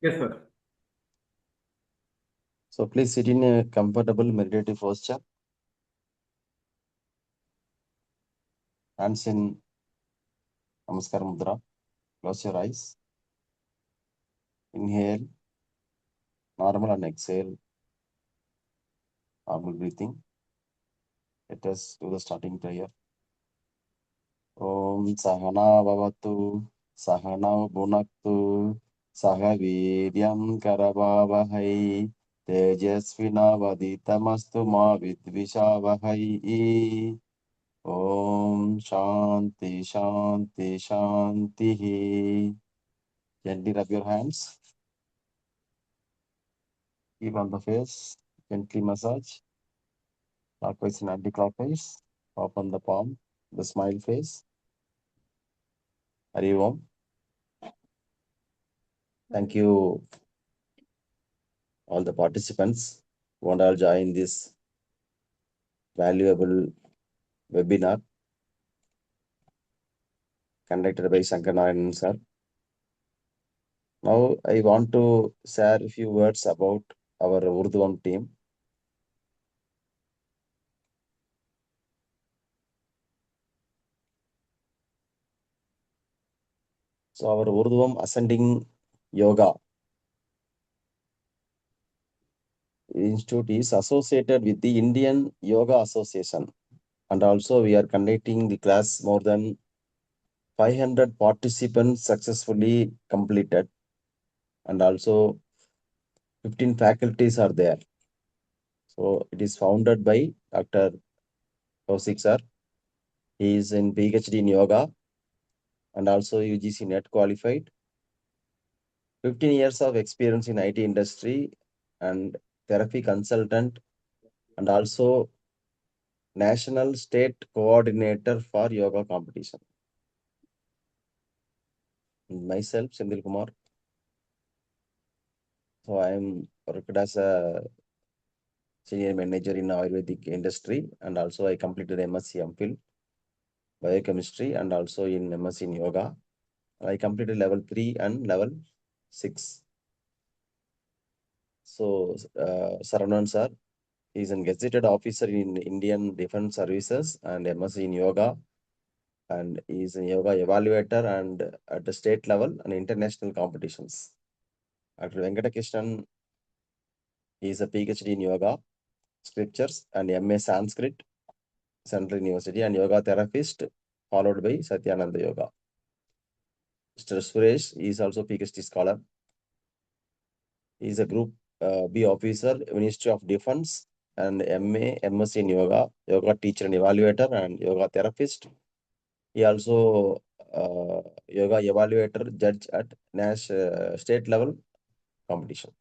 Yes, sir. So please sit in a comfortable meditative posture. Hands in Namaskar Mudra. Close your eyes. Inhale, normal, and exhale, normal breathing. Let us do the starting prayer. Om Sahana Bhavatu, Sahana Bhunaktu, Sahaviryam Karavavahai, Tejasvinavaditamastu ma vidvishavahai. Om Shanti Shanti Shanti. Gently rub your hands. Keep on the face. Gently massage. Clockwise and anti-clockwise. Open the palm. The smile face. Hari Om. Thank you, all the participants who want to join this valuable webinar conducted by Sankaranarayanan sir. Now, I want to share a few words about our Oordhvam team. So, our Oordhvam Ascending Yoga Institute is associated with the Indian Yoga Association. And also, we are conducting the class. More than 500 participants successfully completed. And also, 15 faculties are there. So, it is founded by Dr. Kaushik sir. He is in PhD in yoga and also UGC net qualified. 15 years of experience in IT industry and therapy consultant and also national state coordinator for yoga competition. And myself, Sendil Kumar. So I am worked as a senior manager in Ayurvedic industry and also I completed MSc MPhil biochemistry and also in MSc in yoga. I completed level 3 and level 6. So Saravanan sir is a gazetted officer in Indian Defence Services and MSc in yoga and is a yoga evaluator and at the state level and international competitions. Dr. Venkatakrishnan is a PhD in yoga, scriptures and MA Sanskrit, Central University and yoga therapist followed by Satyananda Yoga. Mr. Suresh is also PhD scholar. He is a group B officer, Ministry of Defense and MA, MSc in yoga, yoga teacher and evaluator and yoga therapist. He also yoga evaluator judge at state level competition.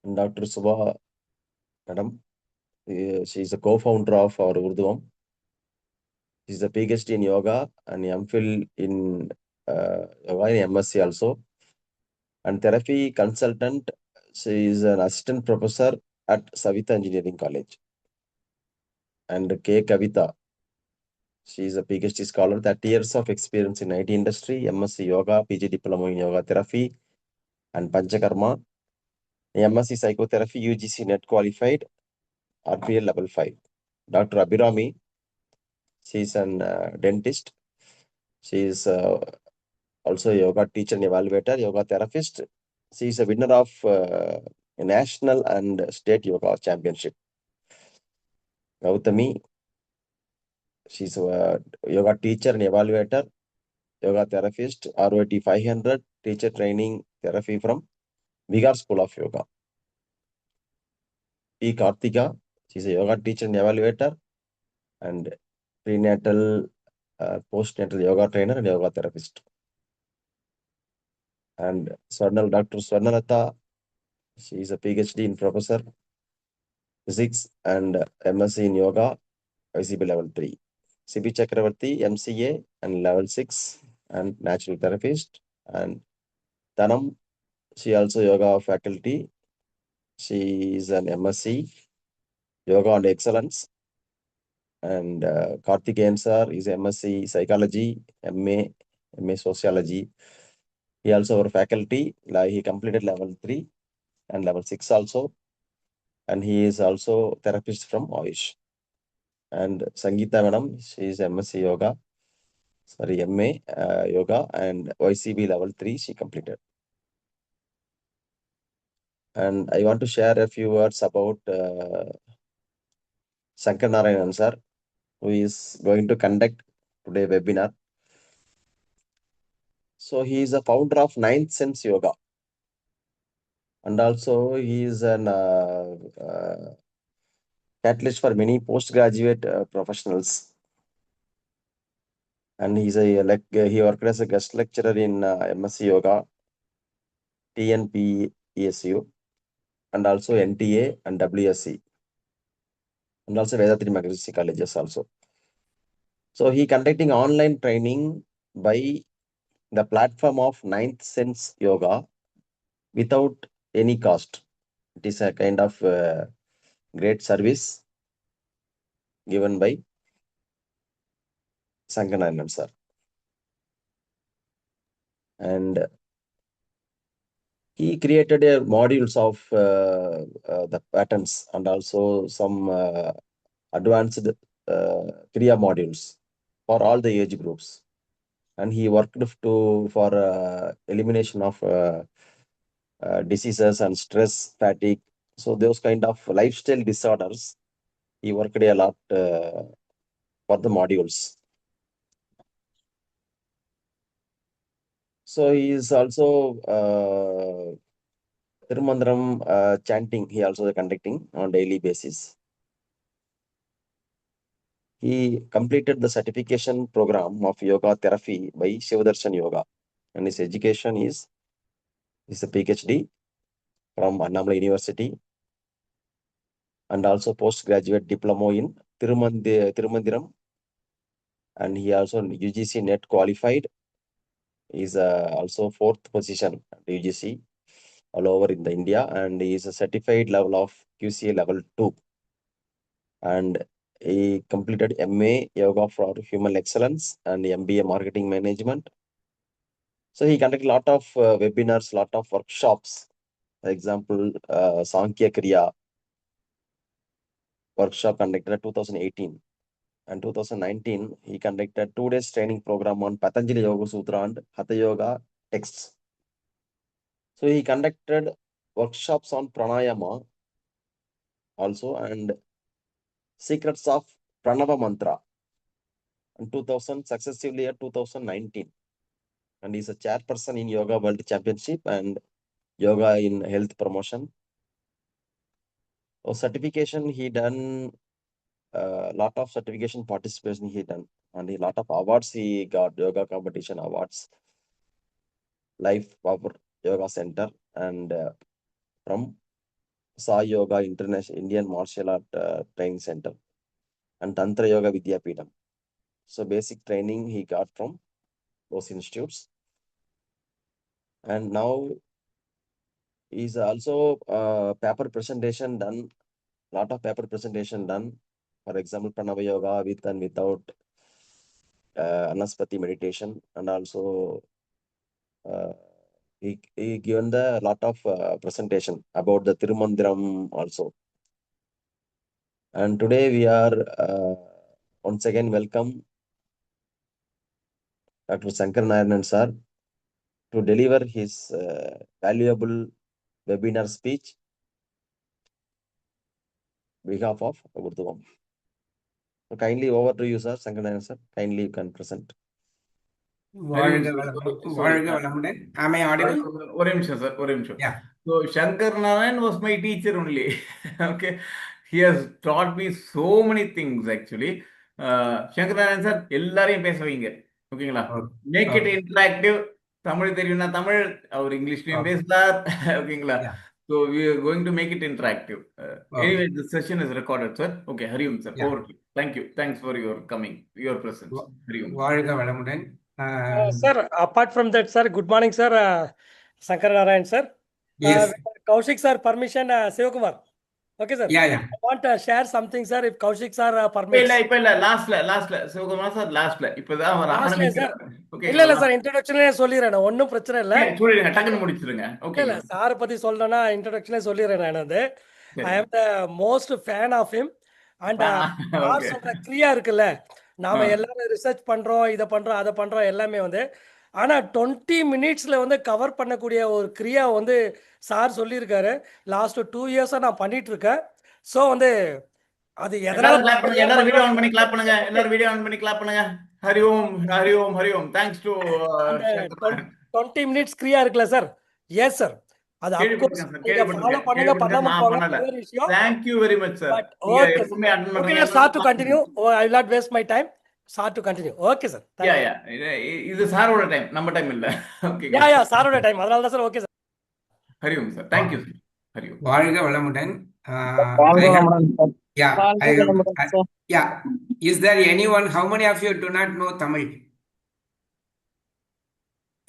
And Dr. Subha Madam, she is a co-founder of our Oordhvam. She is a PhD in yoga and MPhil in yoga in MSc also. And therapy consultant. She is an assistant professor at Savita Engineering College. And K. Kavita, she is a PhD scholar, 30 years of experience in IT industry, MSc Yoga, PG Diploma in Yoga Therapy and Panchakarma, MSc Psychotherapy, UGC net qualified, RPL level 5. Dr. Abhirami, she is an dentist. She is also a yoga teacher and evaluator, yoga therapist. She is a winner of national and state yoga championship. Gautami, she is a yoga teacher and evaluator, yoga therapist, ROT 500, teacher training therapy from Vigar School of Yoga. P. Kartika, she is a yoga teacher and evaluator and prenatal, postnatal yoga trainer and yoga therapist. And Dr. Swarnalata, she is a PhD in professor physics and MSc in yoga, ICP level 3. CB Chakravarti, MCA and level 6 and natural therapist. And Tanam, she also yoga faculty. She is an MSc yoga and excellence. And Karthikeyan sir is MSc psychology, MA sociology. He also our faculty, like he completed level 3 and level 6 also. And he is also therapist from Ayush. And Sangeeta madam, she is MSc Yoga, sorry, MA Yoga, and YCB level 3 she completed. And I want to share a few words about Sankaranarayanan sir, who is going to conduct today webinar. So he is a founder of Ninth Sense Yoga. And also he is an catalyst for many postgraduate professionals. And he's he worked as a guest lecturer in MSc Yoga, TNPESU, and also NTA and WSC, and also Vedatri Maharishi colleges also. So he conducting online training by the platform of Ninth Sense Yoga without any cost. It is a kind of great service given by Sankaranarayanan sir. And he created a modules of the patterns and also some advanced Kriya modules for all the age groups. And he worked for elimination of diseases and stress, fatigue. So those kind of lifestyle disorders, he worked a lot for the modules. So he is also Tirumantiram chanting, he also conducting on daily basis. He completed the certification program of yoga therapy by Shivadarshan Yoga. And his education is a PhD from Annamalai University and also postgraduate diploma in Tirumantiram. And he also UGC net qualified. Is also 4th position at UGC all over in the India, and he is a certified level of QCA level 2. And he completed MA Yoga for Human Excellence and MBA Marketing Management. So he conducted a lot of webinars, lot of workshops. For example, Sankhya Kriya workshop conducted in 2018. And 2019, he conducted 2 days training program on Patanjali Yoga Sutra and Hatha Yoga texts. So he conducted workshops on Pranayama also and secrets of Pranava Mantra in 2000 successively at 2019. And he's a chairperson in Yoga World Championship and Yoga in Health Promotion. So certification he done, lot of certification participation he done, and a lot of awards he got, yoga competition awards, Life Power Yoga Center, and from Sai Yoga International Indian Martial Art Training Center and Tantra Yoga Vidyapeetham. So basic training he got from those institutes. And now is also paper presentation done, lot of paper presentation done. For example, Pranava Yoga with and without Anaspati meditation, and also he given the lot of presentation about the Tirumantiram also. And today we are once again welcome Dr. Sankaranarayanan sir to deliver his valuable webinar speech on behalf of Oordhvam. So kindly over to you, sir, Sankaranarayanan sir. Kindly you can present. வாழ்க வளமுடன். Am I audible? ஒரு நிமிஷம் sir, ஒரு நிமிஷம். Yeah. So Shankar Narayan was my teacher only. Okay, he has taught me so many things actually. Shankar Narayan sir எல்லாரையும் பேச வைங்க, ஓகேங்களா? Make it interactive. தமிழ் தெரியும்னா தமிழ், அவர் இங்கிலீஷ்லயும் பேசுறார், ஓகேங்களா? Yeah. So we are going to make it interactive. Anyway, the session is recorded, sir. Okay, Hariom sir, Yeah. over to you. Thank you. Thanks for your coming, your presence. Hariom. வாழ்க வளமுடன். Sir, apart from that, sir, good morning, sir. Sankaranarayan, sir. Yes. Kaushik, sir, permission, Sivakumar. Okay, sir. Yeah, yeah. I want to share something, sir, if Kaushik sir permits. இப்ப இல்ல லாஸ்ட்ல Sivakumar sir லாஸ்ட்ல இப்பதான் அவர் Lasட்ல sir ஆரம்பிக்கிறாரு. இல்ல ஓகேங்களா? இல்ல sir இன்ட்ரோடக்ஷனே சொல்லிடுறேன், ஒன்றும் பிரச்சனை இல்லை. சொல்லிடுங்க, டக்குன்னு முடிச்சிருங்க. இல்ல ஓகேங்களா? சாரை பத்தி சொல்லணும்னா இன்ட்ரோடக்ஷனே சொல்லிடுறேன். நான் வந்து ஐ சரி. I'm the most fan of him. And sir okay. சொல்ற கிரியா இருக்குல்ல, நாம எல்லாரும் ரிசர்ச் பண்றோம், இதை பண்றோம், அதை பண்றோம், எல்லாமே வந்து ஆனா 20 மினிட்ஸ்ல வந்து கவர் பண்ணக்கூடிய ஒரு கிரியா வந்து சார் சொல்லியிருக்காரு. லாஸ்ட் 2 இயர்ஸா நான் பண்ணிட்டு இருக்கேன். ஸோ வந்து அது எதனால எல்லாரும் கிளாப் பண்ணுங்க, ஏன் எல்லாரும் வீடியோ ஆன் பண்றோம் பண்ணி கிளாப் பண்ணுங்க, எல்லாரும் வீடியோ ஆன் பண்ணி கிளாப் பண்ணுங்க. ஹரி ஓம், ஹரி ஓம், ஹரி ஓம். தேங்க்ஸ் டு அந்த சங்கர். 20 மினிட்ஸ் கிரியா இருக்குல்ல சார். எஸ் சார், அது அப்கோர்ஸ் கேள்விப்பட்டிருக்கேன் சார், நீங்க ஃபாலோ பண்ணுங்க, கேள்விப்பட்டிருக்கேன். பண்ணாம நான் போங்க, பண்ணல. வேற விஷயம். Thank you very much sir. But நீங்க ஓகே எப்பவுமே அட்டன் ஓகே பண்றீங்க. Start to continue. I will not waste my time. Start to continue. Okay sir, yeah thank you. Yeah இது சாரோட டைம், நம்ம டைம் இல்ல. யா ஓகேங்களா? யா சாரோட டைம், அதனால தான் sir. Okay sir. Hari Om sir, thank you sir. Hari Om. வாழ்க வளமுடன். வாழ்க I have, வளமுடன் சார். yeah, வாழ்க I have, வளமுடன் sir. yeah. Is there anyone, how many of you do not know Tamil?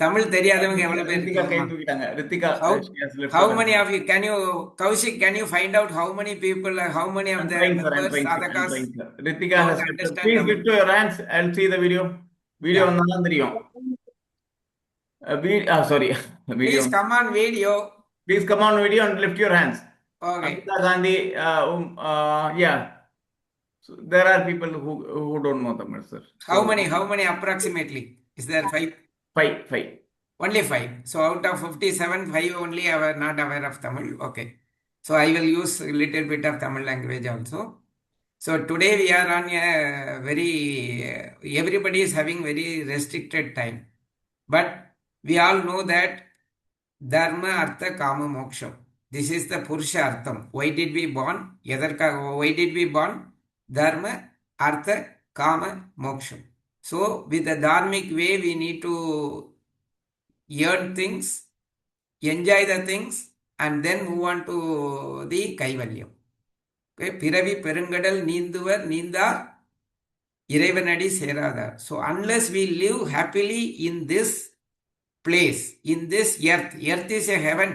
Tamil தெரியாதவங்க எவ்வளவு பேர் ரித்திகா கை இருக்கீங்கம்மா? தூக்கிட்டாங்க. Ritika How many of you, can you, Kaushik, can you find out how many people, how many of I'm the trying, sir. I'm members, trying, sir. I'm Sadhakas trying, sir. Ritika don't has lifted. understand Please Tamil? lift your hands. I'll see the video. Video Yeah. வந்தாதான் தெரியும். Sorry. Video. Please come on video. Please come on video and lift your hands. Okay. Amita Gandhi. Yeah. So there are people who don't know Tamil, sir. How many approximately? Is there 5? Five. Only 5. So out of 57, 5 only are not aware of Tamil. Okay. So I will use a little bit of Tamil language also. So today we are on a very, everybody is having very restricted time. But we all know that Dharma, Artha, Kama, Moksha. This is the Purusha Artham. Why did we born? Why did we born? Dharma, Artha, Kama, Moksha. So with the dharmic way we need to earn things, enjoy the things, and then move on to the Kaivalyam. Okay? Piravi Perungadal Ninduvar Nindar Irevanadi Seradar. So unless we live happily in this place, in this earth is a heaven.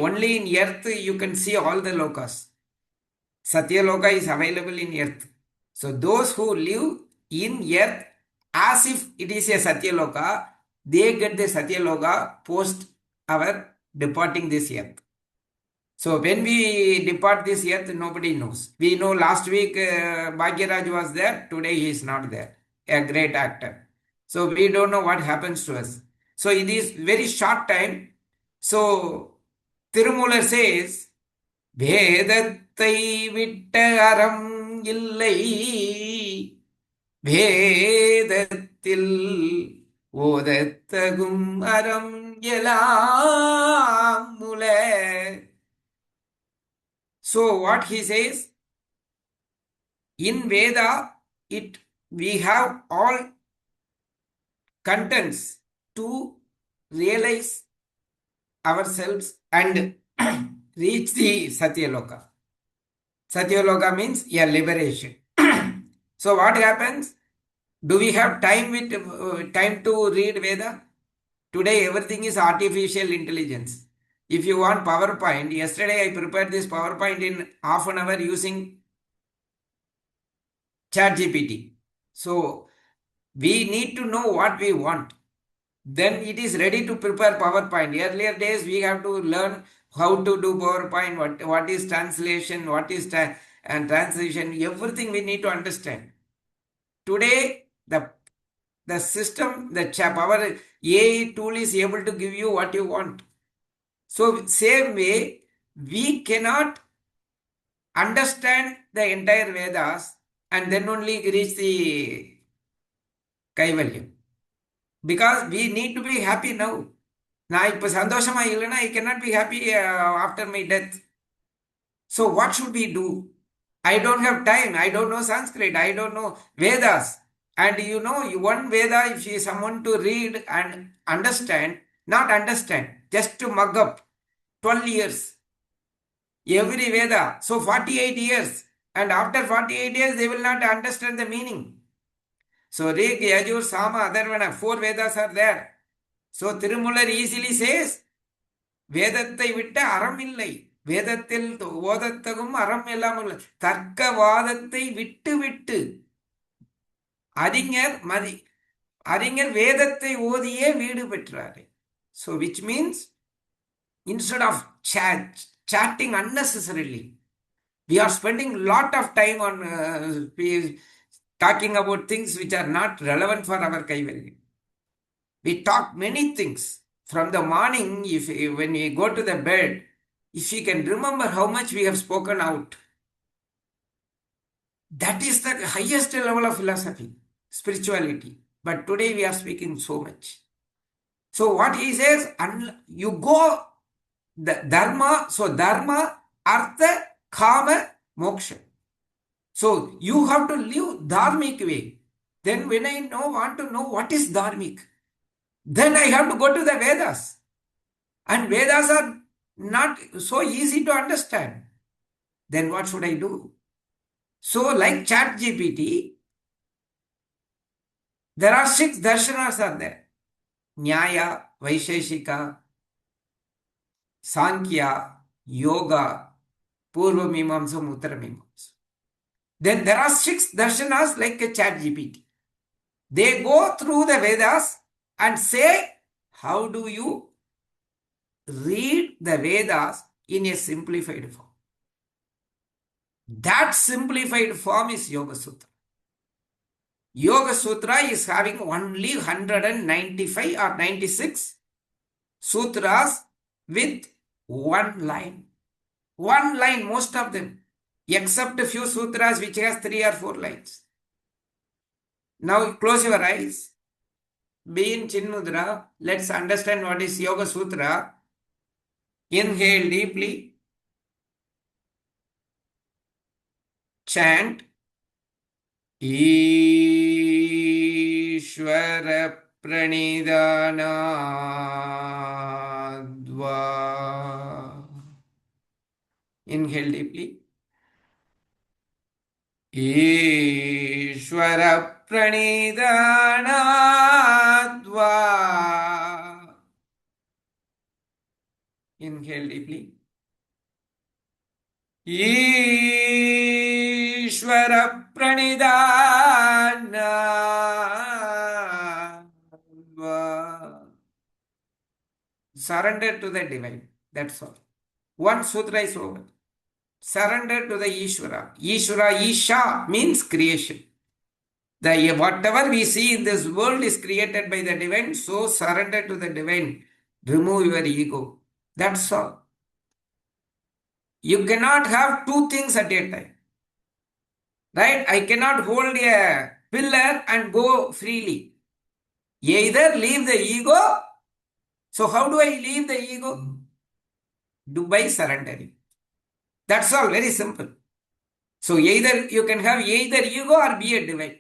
Only in earth you can see all the lokas. Satya Loka is available in earth. So those who live in earth as if it is a Satya Loka, they get the Satya Loka post our departing this earth. So when we depart this earth, nobody knows. We know last week Bhagyaraj was there, today he is not there. A great actor. So we don't know what happens to us. So it is very short time. So Thirumoolar says, Vedathai vitta aram illai, Vedathil ஓதத்தகும் அறம் எல்லாம் முல. So what he says, in Veda, we have all contents to realize ourselves and reach the Satyaloka. Satyaloka means a liberation. So what happens? Do we have time to read Veda? Today everything is artificial intelligence. If you want PowerPoint, yesterday I prepared this PowerPoint in half an hour using ChatGPT. So we need to know what we want. Then it is ready to prepare PowerPoint. Earlier days we have to learn how to do PowerPoint, what is translation, what is transition, everything we need to understand. Today the system, the power AI tool is able to give you what you want. So same way, we cannot understand the entire Vedas and then only reach the Kaivalyam. Because we need to be happy now. நான் இப்போ சந்தோஷமா இல்லைன்னா I cannot be happy after my death. So what should we do? I don't have time. I don't know Sanskrit. I don't know Vedas. And you know, one Veda, if she is someone to read and understand, not understand, just to mug up, 12 years. Every Veda. So 48 years. And after 48 years, they will not understand the meaning. So Rig, Yajur, Sama, Atharvana, 4 Vedas are there. So Thirumoolar easily says, Vedathai vitta aram illai. வேதத்தில் ஓதத்தகும் அறம் இல்லாமல் தர்க்கவாதத்தை விட்டு விட்டு அறிஞர் வேதத்தை ஓதியே வீடு பெற்றாரு. So which means instead of chatting unnecessarily, we are spending lot of time on talking about things which are not relevant for our kaivalya. We talk many things from the morning. When we go to the bed, if we can remember how much we have spoken out, that is the highest level of philosophy, spirituality. But today we are speaking so much. So what he says, you go the dharma. So dharma, artha, kama, moksha. So you have to live dharmic way. Then when I want to know what is dharmic, then I have to go to the Vedas. And Vedas are not so easy to understand. Then what should I do? So like ChatGPT, there are 6 darshanas are there. Nyaya, Vaisheshika, Sankhya, Yoga, Purva Mimamsa, Uttara Mimamsa. Then there are 6 darshanas like a ChatGPT. They go through the Vedas and say, how do you read the Vedas in a simplified form? That simplified form is Yoga Sutra. Yoga Sutra is having only 195 or 96 sutras with one line. One line, most of them, except a few sutras which has 3 or 4 lines. Now close your eyes. Be in Chinmudra. Let's understand what is Yoga Sutra. Inhale deeply. Chant. Ishvara Pranidhanadva. Inhale deeply. Ishvara Pranidhanadva. Inhale deeply. Ishvara Pranidhanadva. Surrender to the divine. That's all. One sutra is over. Surrender to the Ishvara. Ishvara, Isha means creation. Whatever we see in this world is created by the divine. So surrender to the divine. Remove your ego. That's all. You cannot have 2 things at a time. Right? I cannot hold a pillar and go freely. Either leave the ego. So how do I leave the ego? Do by surrendering. That's all, very simple. So either you can have either ego or be a divine.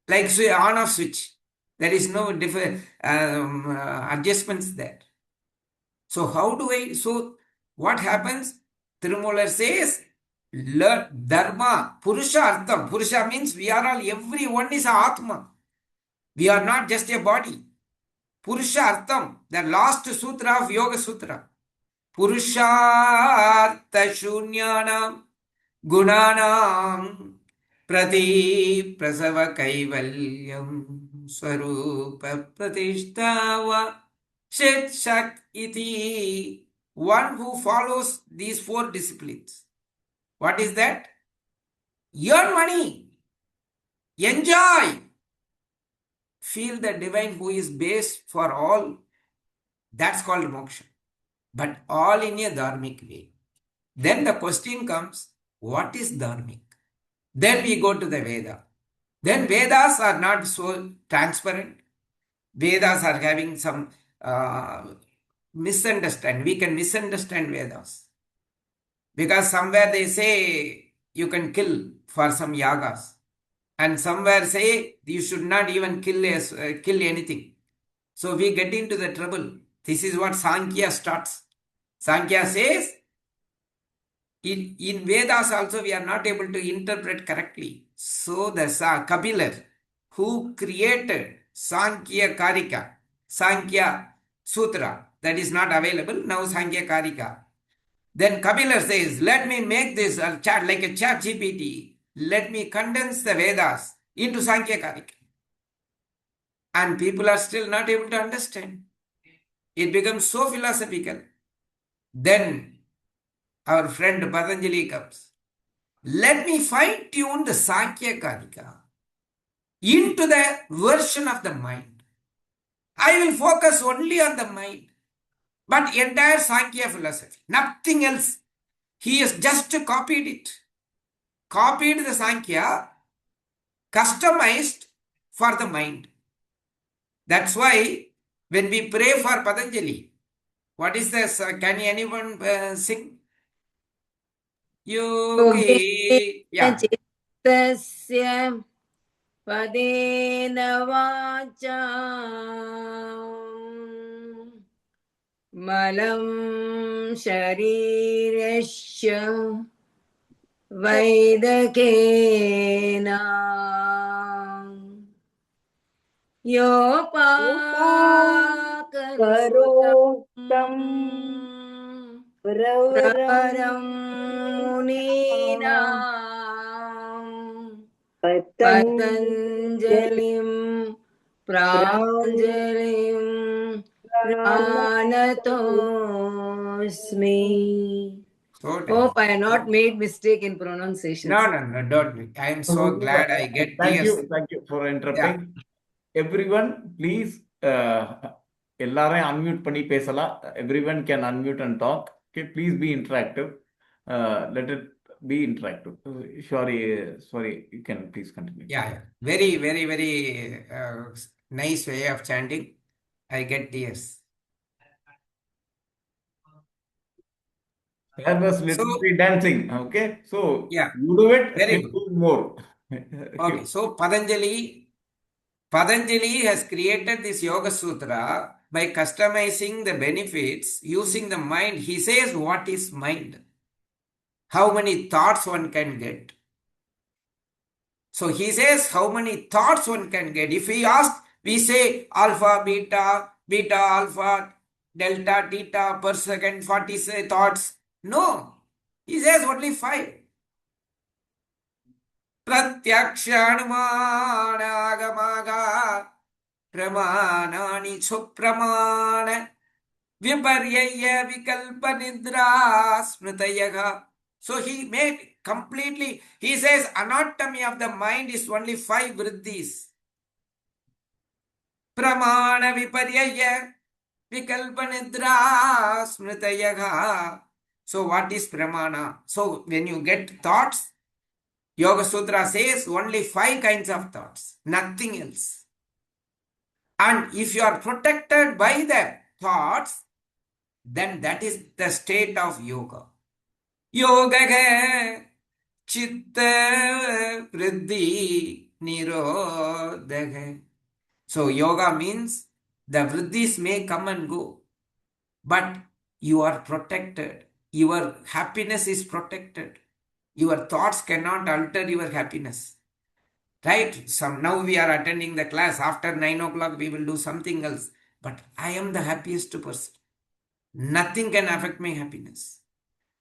Like on-off switch. There is no different adjustments there. So how do I, so what happens? Thirumoolar says, learn dharma, purusha artham. Purusha means we are all, everyone is atma. We are not just a body. Purusha artham, the last sutra of Yoga Sutra. Purusha artha shunyanam gunanam prati prasava kaivalyam swarupa pratishtava shet shak iti. One who follows these 4 disciplines. What is that? Earn money. Enjoy. Feel the divine who is base for all. That's called moksha. But all in a dharmic way. Then the question comes, what is dharmic? Then we go to the Veda. Then Vedas are not so transparent. Vedas are having some misunderstand. We can misunderstand Vedas. Because somewhere they say you can kill for some yagas. And somewhere say you should not even kill anything. So we get into the trouble. This is what Sankhya starts. Sankhya says, in Vedas also we are not able to interpret correctly. So the Kapilar, who created Sankhya Karika, Sankhya Sutra, that is not available, now Sankhya Karika. Then Kapila says, let me make this a chat like a chat GPT. Let me condense the Vedas into Sankhya Karika. And people are still not able to understand. It becomes so philosophical. Then our friend Patanjali comes. Let me fine tune the Sankhya Karika into the version of the mind. I will focus only on the mind. But entire Sankhya philosophy, nothing else. He has just copied it. Copied the Sankhya, customized for the mind. That's why when we pray for Patanjali, what is this? Can anyone sing? Yogi. Yogen Yeah. चित्तस्य पदेन वाचा मलं शरीरस्य वैदकेन योपाकरोतं प्रवरं मुनीनां पतञ्जलिं प्राञ्जलिं प्रणतोऽस्मि. Hope I have not made mistake in pronunciations. No, don't. I am so glad I get tears. Thank you for interrupting. Everyone, please, எல்லாரையும் unmute பண்ணி பேசலாம். Everyone can unmute and talk. Okay, please be interactive. Let it be interactive. Sorry, you can please continue. Yeah. Very, very, very nice way of chanting. I get tears. There was literally dancing. Okay, so Yeah, you do it. very Do good. more. Okay, so Patanjali has created this Yoga Sutra by customizing the benefits using the mind. He says what is mind, how many thoughts one can get. So he says how many thoughts one can get. If we ask, we say alpha, beta, alpha, delta, theta per second, 40 thoughts. No, he says only 5. Pratyakshanamanagamaga pramanani supramana viparyaya vikalpanidra smritayaga. So he made completely, he says anatomy of the mind is only 5 vriddhis. Pramana viparyaya vikalpanidra smritayaga. So what is pramana? So when you get thoughts, Yoga Sutra says only 5 kinds of thoughts, nothing else. And if you are protected by the thoughts, then that is the state of yoga. Yoga chitta vriddhi nirodha. So yoga means the vriddhis may come and go, but you are protected. Your happiness is protected. Your thoughts cannot alter your happiness. Right? Now we are attending the class. After 9 o'clock, we will do something else. But I am the happiest person. Nothing can affect my happiness.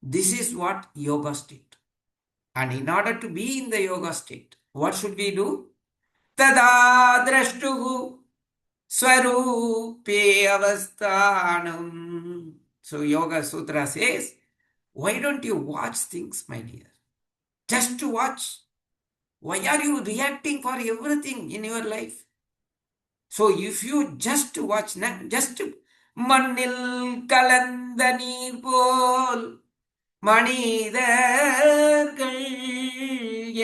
This is what yoga state. And in order to be in the yoga state, what should we do? Tada drashtuhu swarupe avasthanam. So Yoga Sutra says, why don't you watch things, my dear? Just to watch. Why are you reacting for everything in your life? So if you just watch, just மண்ணில் கலந்த நீர் போல் மனிதர்கள்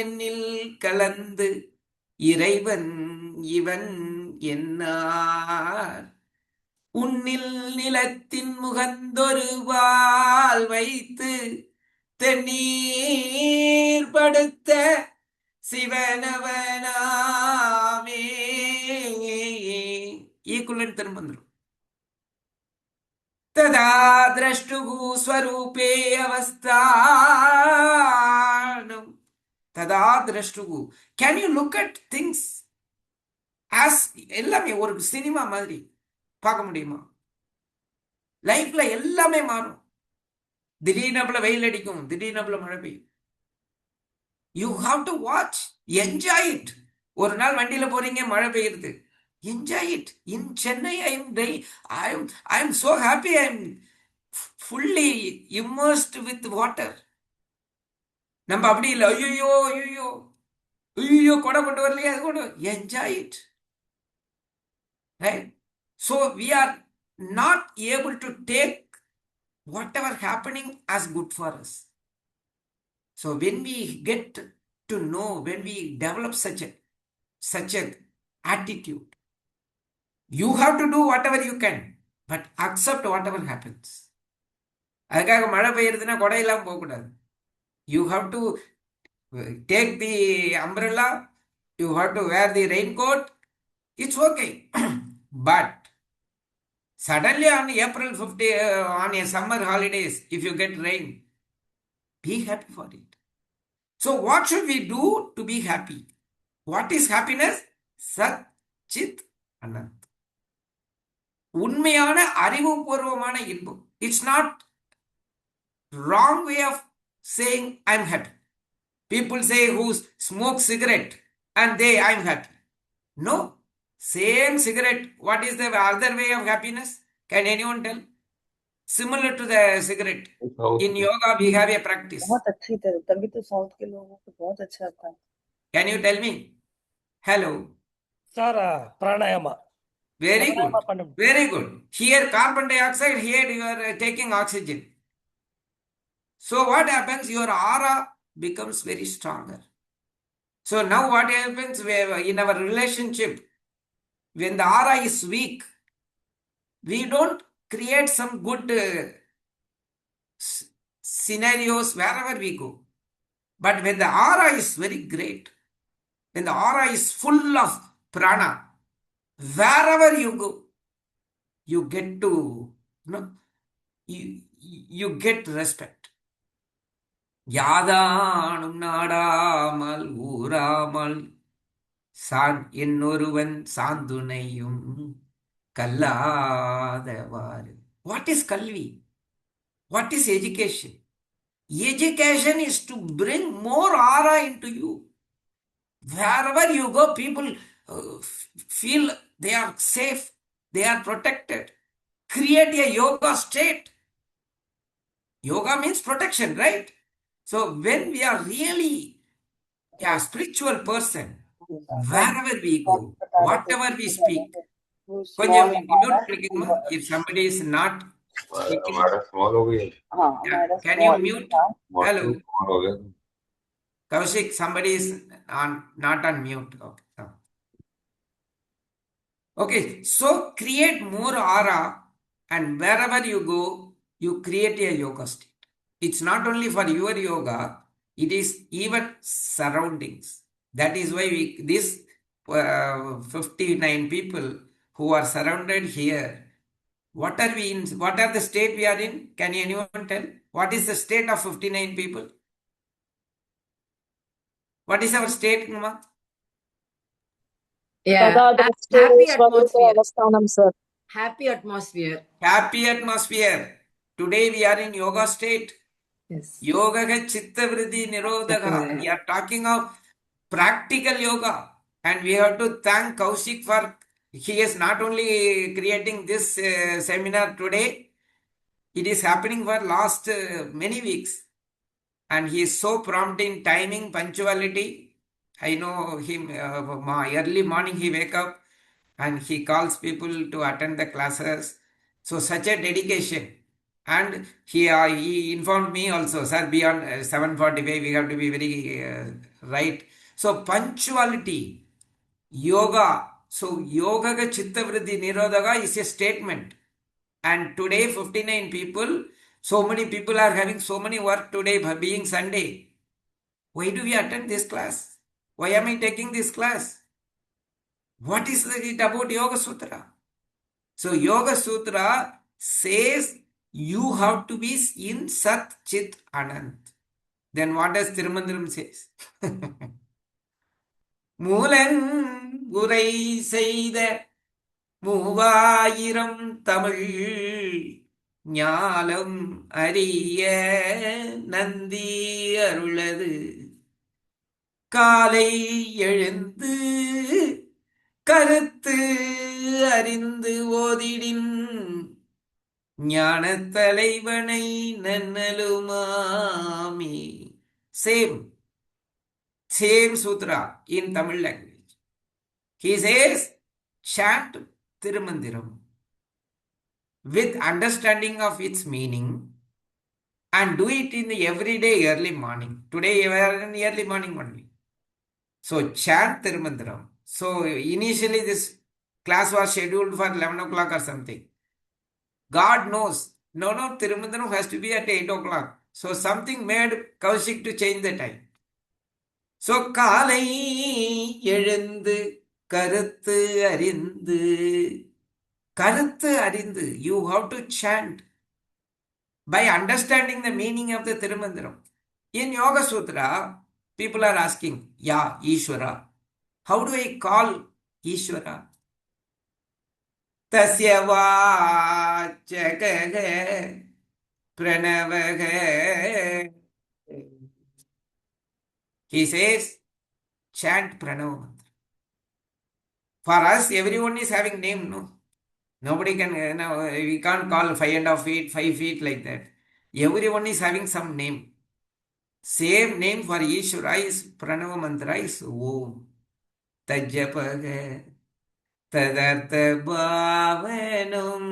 என்னில் கலந்து இறைவன் இவன் என்னார் உன்னில் நிலத்தின் முகந்தொரு வால் வைத்து தென்னீர் படுத்த சிவனவனாமே ஈக்குவலன்ட் திரும்ப வந்துடும். ததா திரஷ்டுகு ஸ்வரூபே அவஸ்தானம். ததா திரஷ்டுகு. Can you look at things as எல்லாமே ஒரு சினிமா மாதிரி பார்க்க முடியுமா? லைஃப்ல எல்லாமே மாறும். திடீர்னு வெயில் அடிக்கும், திடீர்னு மழை பெய்யும். You have to watch, enjoy it. ஒரு நாள் வண்டியில போறீங்க, மழை பெய்யுது, enjoy it. In Chennai I am so happy, I am fully immersed with water. நம்ம அப்படி இல்லை, ஐயோ ஐயோ ஐயோ கொடை கொண்டு வரலையே, அது கொண்டு enjoy it. Right? So we are not able to take whatever happening as good for us. So when we get to know, when we develop such a attitude, you have to do whatever you can, but accept whatever happens. அதுக்காக மழை பெய்யுறதுன்னா கொடை இல்லாம போகக்கூடாது. You have to take the umbrella, you have to wear the raincoat, it's okay. But suddenly on April 50, on a summer holidays, if you get rain, be happy for it. So what should we do to be happy? What is happiness? Sat Chit Anand. உண்மையான அறிவுபூர்வமான இன்பம். It's not wrong way of saying I'm happy. People say who smoke cigarette and I'm happy. No. Same cigarette. What is the other way of happiness? Can anyone tell? Similar to the cigarette. In yoga, we have a practice. बहुत अच्छी तरह, तभी तो south के लोगों को बहुत अच्छा आता है. Can you tell me? Hello. Sir pranayama. Very good. Pranayama பண்ணும். Very good. Here carbon dioxide, here you are taking oxygen. So what happens? Your aura becomes very stronger. So now what happens in our relationship? When the aura is weak, we don't create some good scenarios wherever we go. But when the aura is very great, when the aura is full of prana, wherever you go, you get to, you get respect. யாதானும் நாடாமல் ஊராமல் என்னொருவன் சாந்துணையும் கல்லாதவாறு. What is kalvi? What is education? Education is to bring more aura into you. Wherever you go, people feel they are safe, they are protected. Create a yoga state. Yoga means protection, right? So when we are really a spiritual person, wherever we go, whatever we speak, if somebody is not speaking, can you mute? Hello. Kaushik, somebody is not on mute. Okay, so create more aura, and wherever you go, you create a yoga state. It's not only for your yoga, it is even surroundings. That is why this 59 people who are surrounded here, what are we in? What are the state we are in? Can anyone tell? What is the state of 59 people? What is our state, Uma? Yeah, happy atmosphere. Sir. Happy atmosphere. Happy atmosphere. Today we are in yoga state. Yes. Yoga chitta vriddhi nirodhaga. We are talking of practical yoga, and we have to thank Kaushik for he is not only creating this seminar today, it is happening for last many weeks, and he is so prompt in timing, punctuality. I know him early morning he wake up and he calls people to attend the classes. So such a dedication. And he informed me also, sir, beyond 7:45 we have to be very right. So punctuality, yoga. So yoga ka chitta vriddhi nirodhaga is a statement. And today 59 people, so many people are having so many work today being Sunday. Why do we attend this class? Why am I taking this class? What is it about Yoga Sutra? So Yoga Sutra says you have to be in Sat Chit Anand. Then what does Tirumantiram says? மூலன் உரை செய்த மூவாயிரம் தமிழ் ஞாலம் அறிய நந்தி அருளது காலை எழுந்து கருத்து அறிந்து ஓதிடின் ஞான தலைவனை நன்னலுமாமி. Same sutra in Tamil language. He says, chant Tirumantiram with understanding of its meaning and do it in the everyday early morning. Today we are in early morning only. So chant Tirumantiram. So initially this class was scheduled for 11 o'clock or something. God knows. No, Tirumantiram has to be at 8 o'clock. So something made Kaushik to change the time. So காலை எழுந்து கருத்து அறிந்து. கருத்து அறிந்து. You have to chant by understanding the meaning of the Tirumantiram. In Yoga Sutra, people are asking, yeah, Ishvara. How do I call Ishvara? Tasya vachakaga pranavaga. He says, chant Pranava mantra. For us, everyone is having name, no? Nobody can, we can't call 5.5 feet, 5 feet like that. Everyone is having some name. Same name for Ishvara is Pranava mantra is Om. Tajapaga Tadartha Bhavanam.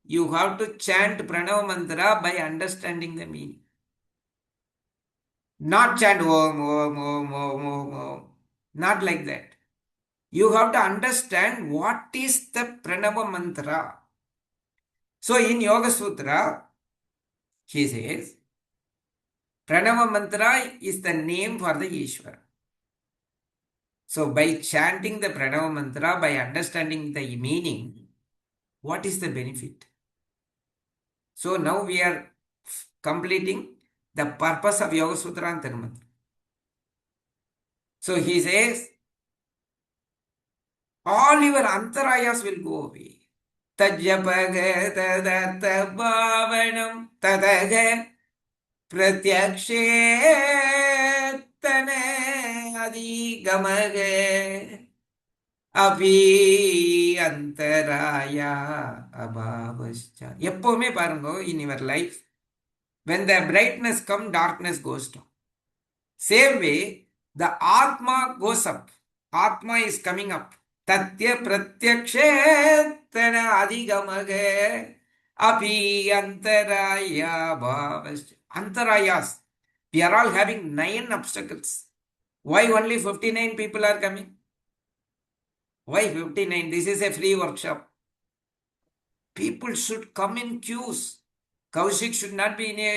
You have to chant Pranava mantra by understanding the meaning. Not chant Om, Om, Om, Om, Om, Om. Not like that. You have to understand what is the Pranava mantra. So in Yoga Sutra, he says, Pranava mantra is the name for the Ishvara. So by chanting the Pranava mantra, by understanding the meaning, what is the benefit? So now we are completing the purpose of Yoga Sutra and Tirumantiram. So he says, all your antarayas will go away. Tajapaga tadartha bhavanam tadaga pratyakshetana adhigamaga api antaraya abhavascha. எப்பவுமே பாருங்க, in your life, when the brightness comes, darkness goes down. Same way, the Atma goes up. Atma is coming up. Tatya pratyakshetana adhigamaga api antaraya bhavascha. Antarayas. We are all having 9 obstacles. Why only 59 people are coming? Why 59? This is a free workshop. People should come in queues. Kaushik should not be in a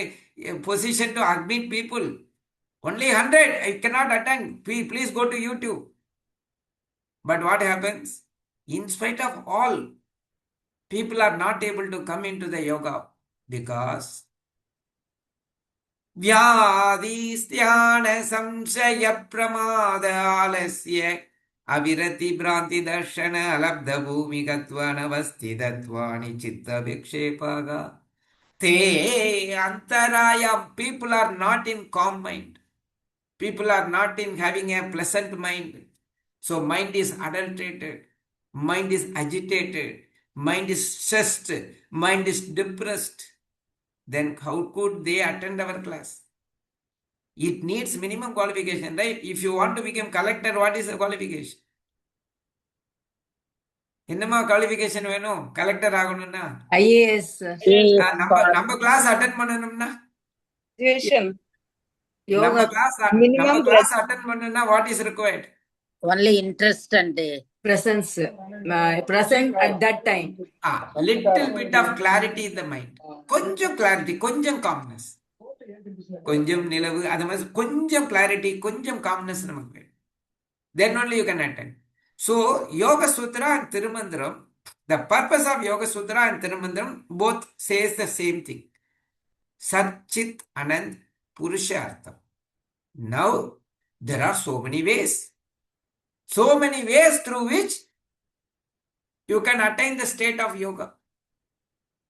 position to admit people. Only 100. I cannot attend. Please go to YouTube. But what happens? In spite of all, people are not able to come into the yoga because Vyadis Dhyana Samshaya Pramada Alasya Avirati Bhranti Darshana Alabdha Bhumigatvana Vastidatvani Chitta Vikshepaga. Te Antaraya. People are not in calm mind. People are not in having a pleasant mind. So mind is adulterated. Mind is agitated. Mind is stressed. Mind is depressed. Then how could they attend our class? It needs minimum qualification, right? If you want to become collector, what is the qualification? என்னமா qualification வேணும் collector ஆகணும்னா? IAS. நம்ம class attend பண்ணணும்னா Graduation. நம்ம Minimum class attend பண்ணணும்னா what is required? Only interest and Presence. Present at that time. Little bit of clarity in the mind. கொஞ்சம் clarity, கொஞ்சம் calmness. கொஞ்சம் நிலவு, அது மாதிரி கொஞ்சம் clarity, கொஞ்சம் calmness நமக்கு வேணும். Then only you can attend. So, Yoga Sutra and Tirumantiram, the purpose of Yoga Sutra and Tirumantiram both says the same thing. Sat Chit Anand Purushartham. Now, there are so many ways. So many ways through which you can attain the state of yoga.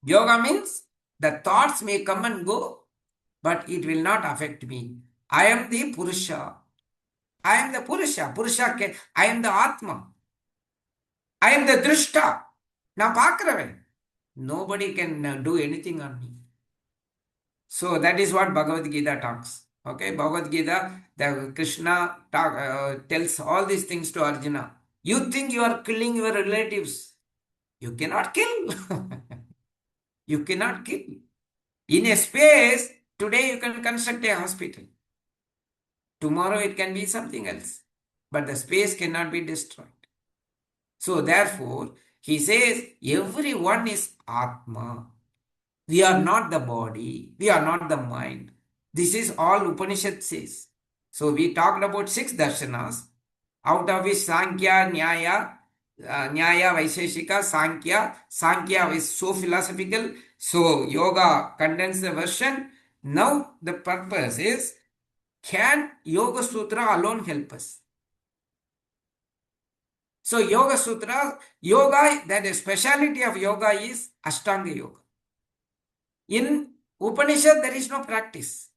Yoga means the thoughts may come and go, but it will not affect me. I am the Purusha. I am the Purusha. I am the Atma. I am the Drishta. Now, Pakravan. Nobody can do anything on me. So that is what Bhagavad Gita talks. Okay, Bhagavad Gita, the Krishna tells all these things to Arjuna. You think you are killing your relatives. You cannot kill. You cannot kill. In a space, today you can construct a hospital. Tomorrow it can be something else. But the space cannot be destroyed. So therefore, he says, everyone is Atma. We are not the body. We are not the mind. This is all Upanishad says. So we talked about 6 darshanas, out of which Sankhya, Nyaya, Vaisheshika, Sankhya is so philosophical. So yoga condensed the version. Now the purpose is, can Yoga Sutra alone help us? So Yoga Sutra, yoga, that is speciality of yoga is Astanga Yoga. In Upanishad, there is no practice.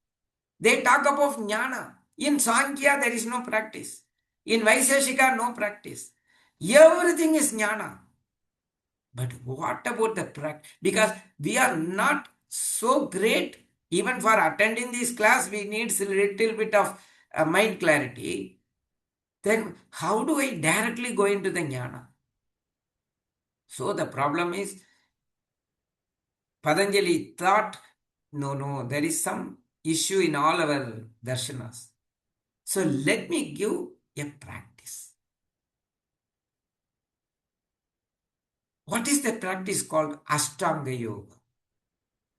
They talk about jnana. In Sankhya, there is no practice. In Vaisheshika, no practice. Everything is jnana. But what about the practice? Because we are not so great. Even for attending this class, we need a little bit of mind clarity. Then how do I directly go into the jnana? So the problem is, Patanjali thought, no, there is some issue in all our darshanas. So let me give a practice. What is the practice called Astanga Yoga?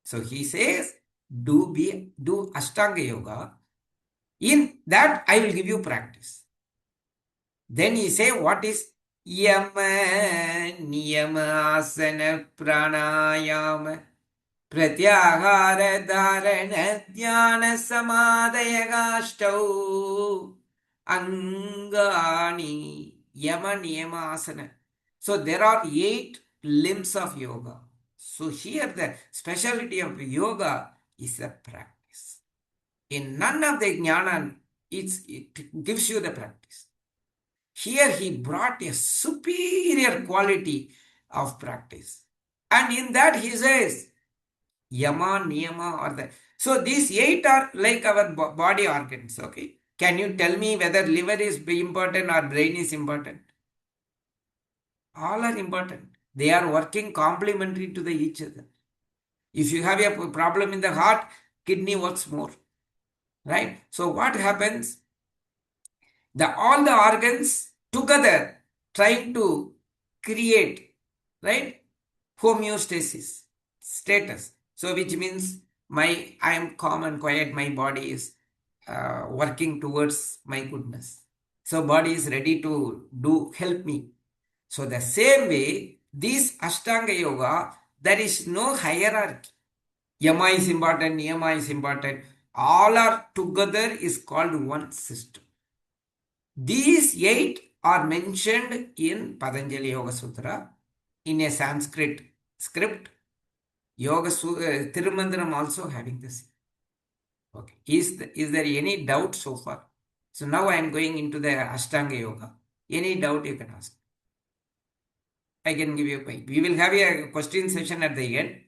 So he says, do Astanga Yoga. In that, I will give you practice. Then he say, what is Yama, Niyama, Asana, Pranayama, Pratyahara, Dharana, Dhyana, Samadhi, Angani, Yama, Niyama, Asana. So there are 8 limbs of yoga. So here the speciality of yoga is the practice. In none of the jnana, it gives you the practice. Here he brought a superior quality of practice. And in that he says, Yama, Niyama, or the... So these 8 are like our body organs, okay? Can you tell me whether liver is important or brain is important? All are important. They are working complementary to each other. If you have a problem in the heart, kidney works more. Right? So what happens? All the organs together trying to create, right, homeostasis, status. So which means I am calm and quiet, my body is working towards my goodness. So body is ready to help me. So the same way, this Ashtanga Yoga, there is no hierarchy. Yama is important, Niyama is important. All are together is called one system. These 8 are mentioned in Patanjali Yoga Sutra in a Sanskrit script. Yoga Tirumantiram also having the same. Okay. Is there any doubt so far? So now I am going into the Ashtanga Yoga. Any doubt you can ask. I can give you a point. We will have a question session at the end.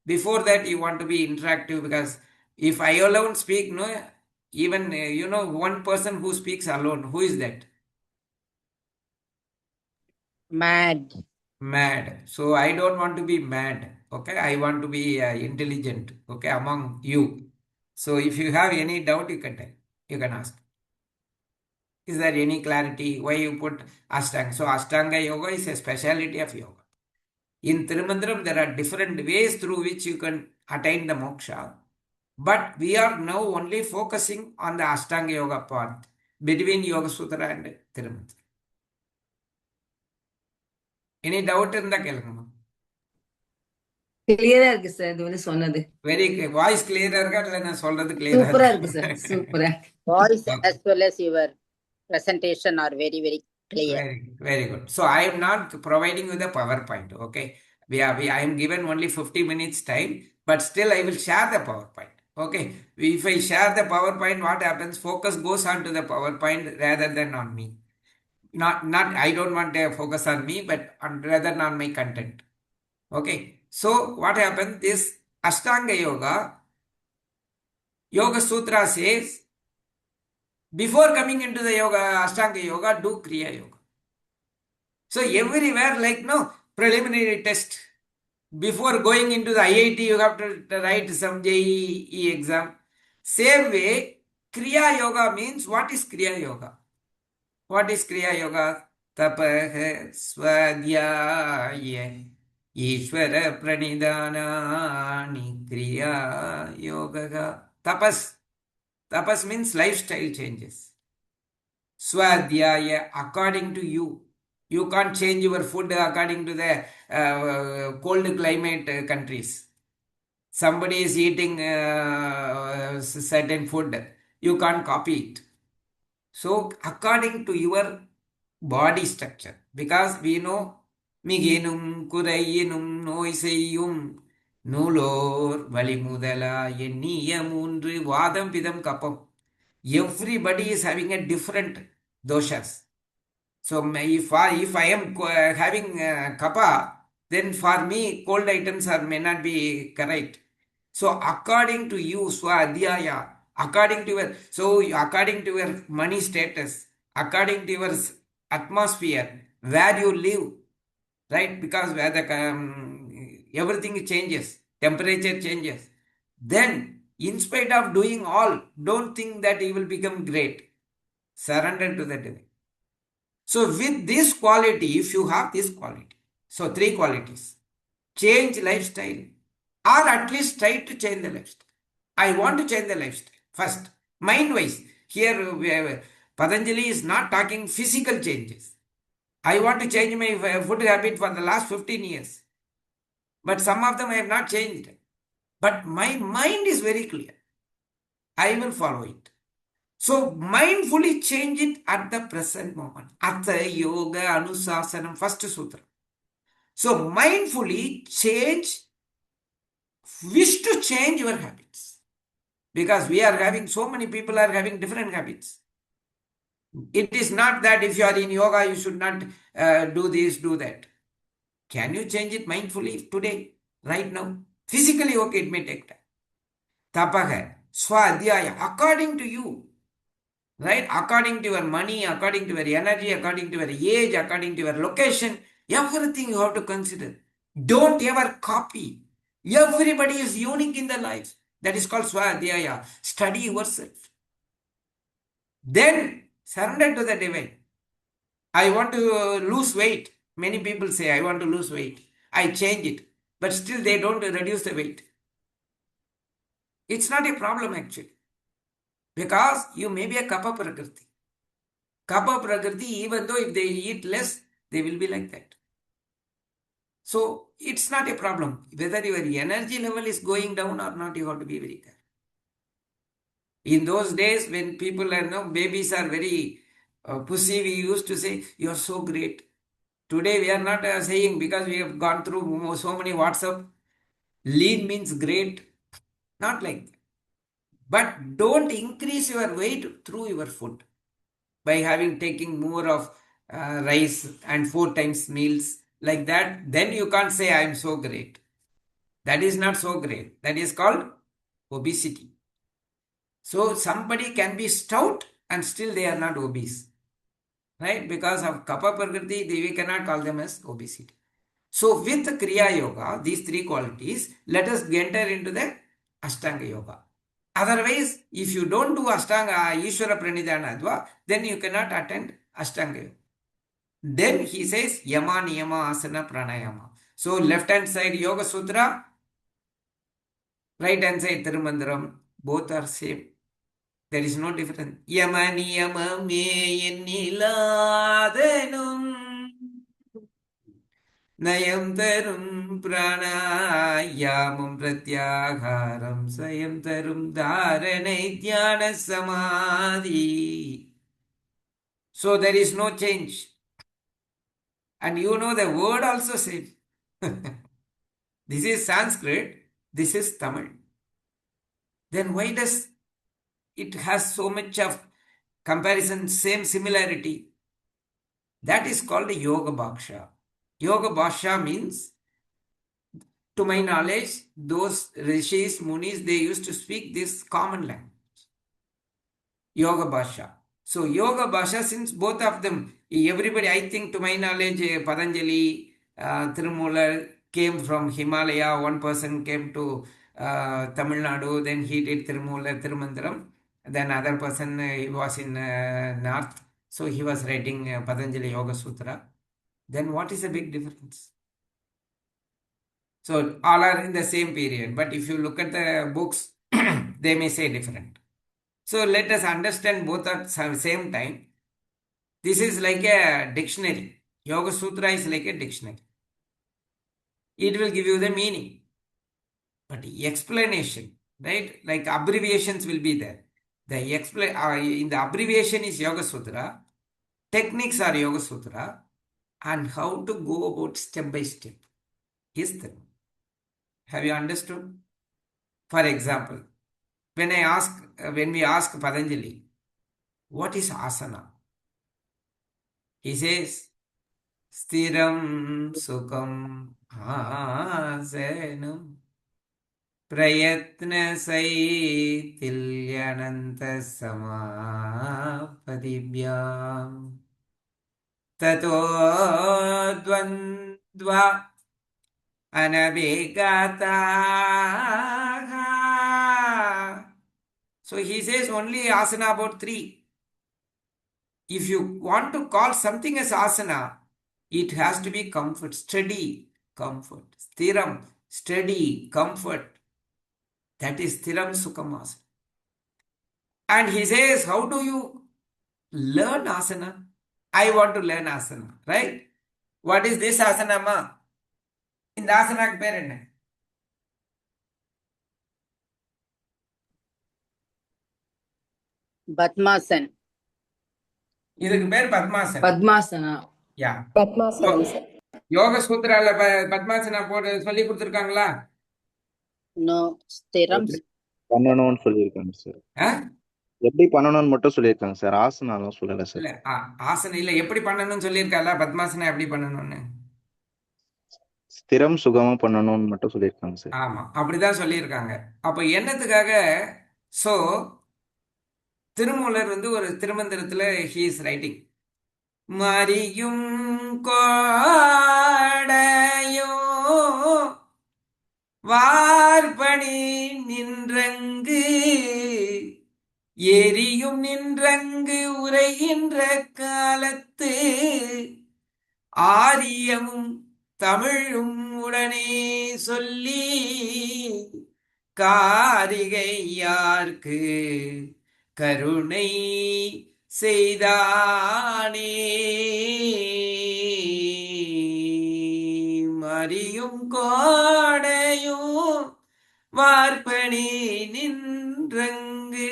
Before that, you want to be interactive, because if I alone speak, no, even, one person who speaks alone, who is that? Mad. Mad. So I don't want to be mad. Okay. I want to be intelligent. Okay. Among you. So if you have any doubt, you can tell. You can ask. Is there any clarity why you put Ashtanga? So Ashtanga Yoga is a speciality of yoga. In Tirumantiram, there are different ways through which you can attain the moksha. But we are now only focusing on the Ashtanga Yoga part between Yoga Sutra and Tirumantiram. Any doubt in the Kelangama? Clear இருக்கு sir இது வந்து சொன்னது. Very voice clear இருக்கா இல்ல நான் சொல்றது clear சூப்பரா இருக்கு சார். சூப்பரா. Voice as well as your presentation are very, very clear. Very good. So I am not providing you the PowerPoint, okay? I am given only 50 minutes time, but still I will share the PowerPoint. Okay. If I share the PowerPoint, what happens? Focus goes on to the PowerPoint rather than on me. I don't want to focus on me, but rather than on my content. Okay. So what happens? This Astanga Yoga, Yoga Sutra says, before coming into the yoga, Astanga Yoga, do Kriya Yoga. So everywhere, like no preliminary test. Before going into the IIT, you have to write some JEE exam. Same way, Kriya Yoga means, what is Kriya Yoga? What is Kriya Yoga? Tapah Swadhyaya Ishvara Pranidhanani Kriya Yoga. Tapas means lifestyle changes. Swadhyaya, according to you. You can't change your food according to the cold climate countries. Somebody is eating certain food. You can't copy it. So, according to your body structure, because we know மிகினும் குறையினும் நோய் செய்யும் நூலோர் வழிமுதலா எண்ணிய மூன்று வாதம் பிதம் கப்பம். Everybody is having a different doshas. So if I am having kapha, then for me cold items may not be correct. So according to you, swadhyaya, according to your money status, according to your atmosphere, where you live, right? Because where the everything changes, temperature changes. Then, in spite of doing all, don't think that you will become great. Surrender to the divine. So with this quality, if you have this quality, so 3 qualities: change lifestyle, or at least try to change the lifestyle. I want to change the lifestyle first, mind-wise. Here Patanjali is not talking physical changes. I want to change my food habit for the last 15 years, but some of them I have not changed. But my mind is very clear. I will follow it. So mindfully change it at the present moment. Astanga Yoga Anusasanam, first sutra. So mindfully wish to change your habits. Because so many people are having different habits. It is not that if you are in yoga, you should not do this, do that. Can you change it mindfully today, right now? Physically, okay, it may take time. Tapaha, swadhyaya, according to you. Right? According to your money, according to your energy, according to your age, according to your location, everything you have to consider. Don't ever copy. Everybody is unique in their life. That is called swadhyaya. Study yourself. Then surrender to the divine. I want to lose weight. Many people say, I want to lose weight. I change it. But still they don't reduce the weight. It's not a problem actually. Because you may be a kapha prakriti. Kapha prakriti, even though if they eat less, they will be like that. So it's not a problem. Whether your energy level is going down or not, you have to be very careful. In those days when people babies are very pussy, we used to say, you are so great. Today we are not saying, because we have gone through so many WhatsApp. Lean means great. Not like that. But don't increase your weight through your food by taking more of rice and 4 times meals like that. Then you can't say I am so great. That is not so great. That is called obesity. So somebody can be stout and still they are not obese, right? Because of kapha prakriti, we cannot call them as obesity. So with Kriya Yoga, these 3 qualities, let us enter into the Astanga Yoga. Otherwise, if you don't do Astanga Ishvara Pranidhanadva, then you cannot attend Astanga Yoga. Then he says Yama, Niyama, Asana, Pranayama. So left hand side Yoga Sutra, right hand side Tirumantiram, both are same. There is no difference. Yama Niyama me enniladenum Nayam Tarum Pranayamam Pratyaharam Sayam Tarum Dharana Dhyana Samadhi. So there is no change. And you know the word also says. This is Sanskrit, this is Tamil. Then why does it has so much of comparison, same similarity? That is called Yoga Bhaksha. Yoga Bhaksha means, to my knowledge, those rishis, munis, they used to speak this common language, Yoga Bhaksha. So Yoga Bhaksha, since both of them, everybody, I think to my knowledge, Patanjali, Tirumantiram came from Himalaya. One person came to Tamil Nadu, then he did Tirumantiram. Then other person, he was in North, so he was writing Patanjali Yoga Sutra. Then what is the big difference? So all are in the same period, but if you look at the books, they may say different. So let us understand both at the same time. This is like a dictionary. Yoga Sutra is like a dictionary. It will give you the meaning. But explanation, right? Like abbreviations will be there. In the abbreviation is Yoga Sutra. Techniques are Yoga Sutra. And how to go about step by step is there. Have you understood? For example, when we ask Patanjali, what is asana? He says, Stiram Sukham Asanam Prayatna Saitilyananta Samapadibhyam Tato Dvandva Anabhegata. So he says only asana about 3. If you want to call something as asana, it has to be comfort, steady comfort. Stiram, steady comfort. That is Stiram Sukham asana. And he says, how do you learn asana? I want to learn asana, right? What is this asana, ma? In the asana பேர் என்ன? Padmasan. இதுக்கு பேர் பத்மாசனம். Padmasana. Yeah. பத்மாசனம் sir. யோக சூத்திரால பத்மாசனா போட்டு சொல்லி கொடுத்துருக்காங்களா? No, Stiram. பண்ணணும்னு சொல்லியிருக்காங்க சார். எப்படி பண்ணணும்னு மட்டும் சொல்லியிருக்காங்க சார். ஆசனாலாம் சொல்லல சார். இல்ல ஆசனம் இல்ல, எப்படி பண்ணணும்னு சொல்லியிருக்கால, பத்மாசனா எப்படி பண்ணணும்னு. ஸ்திரம் சுகமா பண்ணணும்னு மட்டும் சொல்லியிருக்காங்க சார். ஆமா, அப்படிதான் சொல்லியிருக்காங்க. அப்ப என்னத்துக்காக? சோ திருமூலர் ஒரு திருமந்திரத்துல he is writing, மரியும் கோடையோ வார்பணி நின்றங்கு எரியும் நின்றங்கு உரைகின்ற காலத்து ஆரியமும் தமிழும் உடனே சொல்லி காரிகையார்க்கு கருணை செய்தானே. மரியும் கோடையும் வார்பணி நின்றங்கு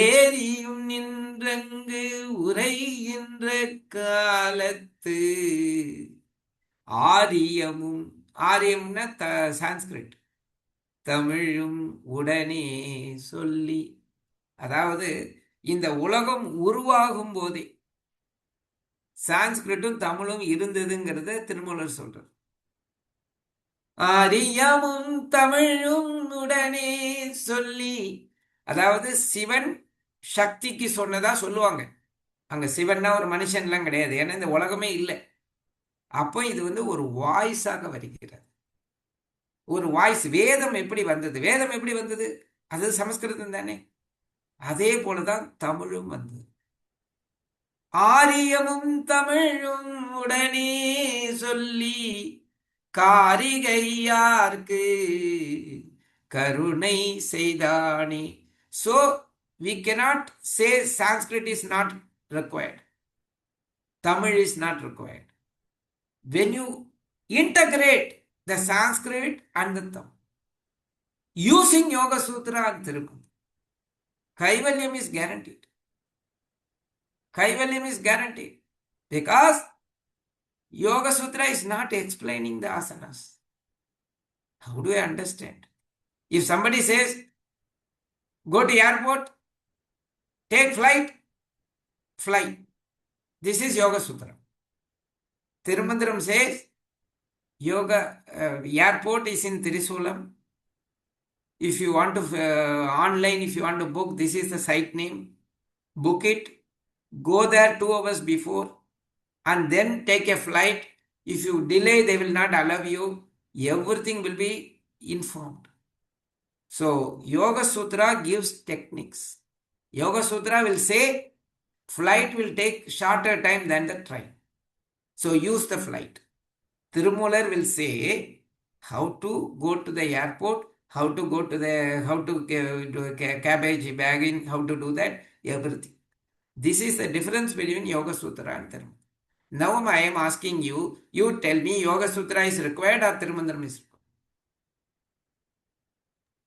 ஏரியும் நின்றங்கு உரைகின்ற காலத்து ஆரியமும், ஆரியம்னா சான்ஸ்கிரிட், தமிழும் உடனே சொல்லி. அதாவது இந்த உலகம் உருவாகும் போதே சான்ஸ்கிரிட்டும் தமிழும் இருந்ததுங்கிறத திருமூலர் சொல்றார். ஆரியமும் தமிழும் உடனே சொல்லி, அதாவது சிவன் சக்திக்கு சொன்னதா சொல்லுவாங்க. அங்க சிவன்னா ஒரு மனுஷன்லாம் கிடையாது, ஏன்னா இந்த உலகமே இல்லை. அப்போ இது ஒரு வாய்ஸாக வருகிறது. ஒரு வாய்ஸ். வேதம் எப்படி வந்தது? வேதம் எப்படி வந்தது? அது சமஸ்கிருதம் தானே. அதே போலதான் தமிழும் வந்தது. ஆரியமும் தமிழும் உடனே சொல்லி காரிகையார்க்கு கருணை செய்தானே. So we cannot say Sanskrit is not required, Tamil is not required. When you integrate the Sanskrit and the Tamil using Yoga Sutra and Tirumantiram, Kaivalyam is guaranteed. Kaivalyam is guaranteed because Yoga Sutra is not explaining the asanas. How do I understand? If somebody says, go to airport, take flight, fly. This is Yoga Sutra. Tirumantiram says, Yoga airport is in Trisulam. If you want to online, if you want to book, this is the site name. Book it. Go there 2 hours before, and then take a flight. If you delay, they will not allow you. Everything will be informed. So Yoga Sutra gives techniques. Yoga Sutra will say flight will take shorter time than the train. So use the flight. Thirumoolar will say how to go to the airport, how to go to the, how to do cabbage bagging, how to do that, everything. This is the difference between Yoga Sutra and Thirumantiram. Now I am asking you, you tell me Yoga Sutra is required or Thirumantiram is required?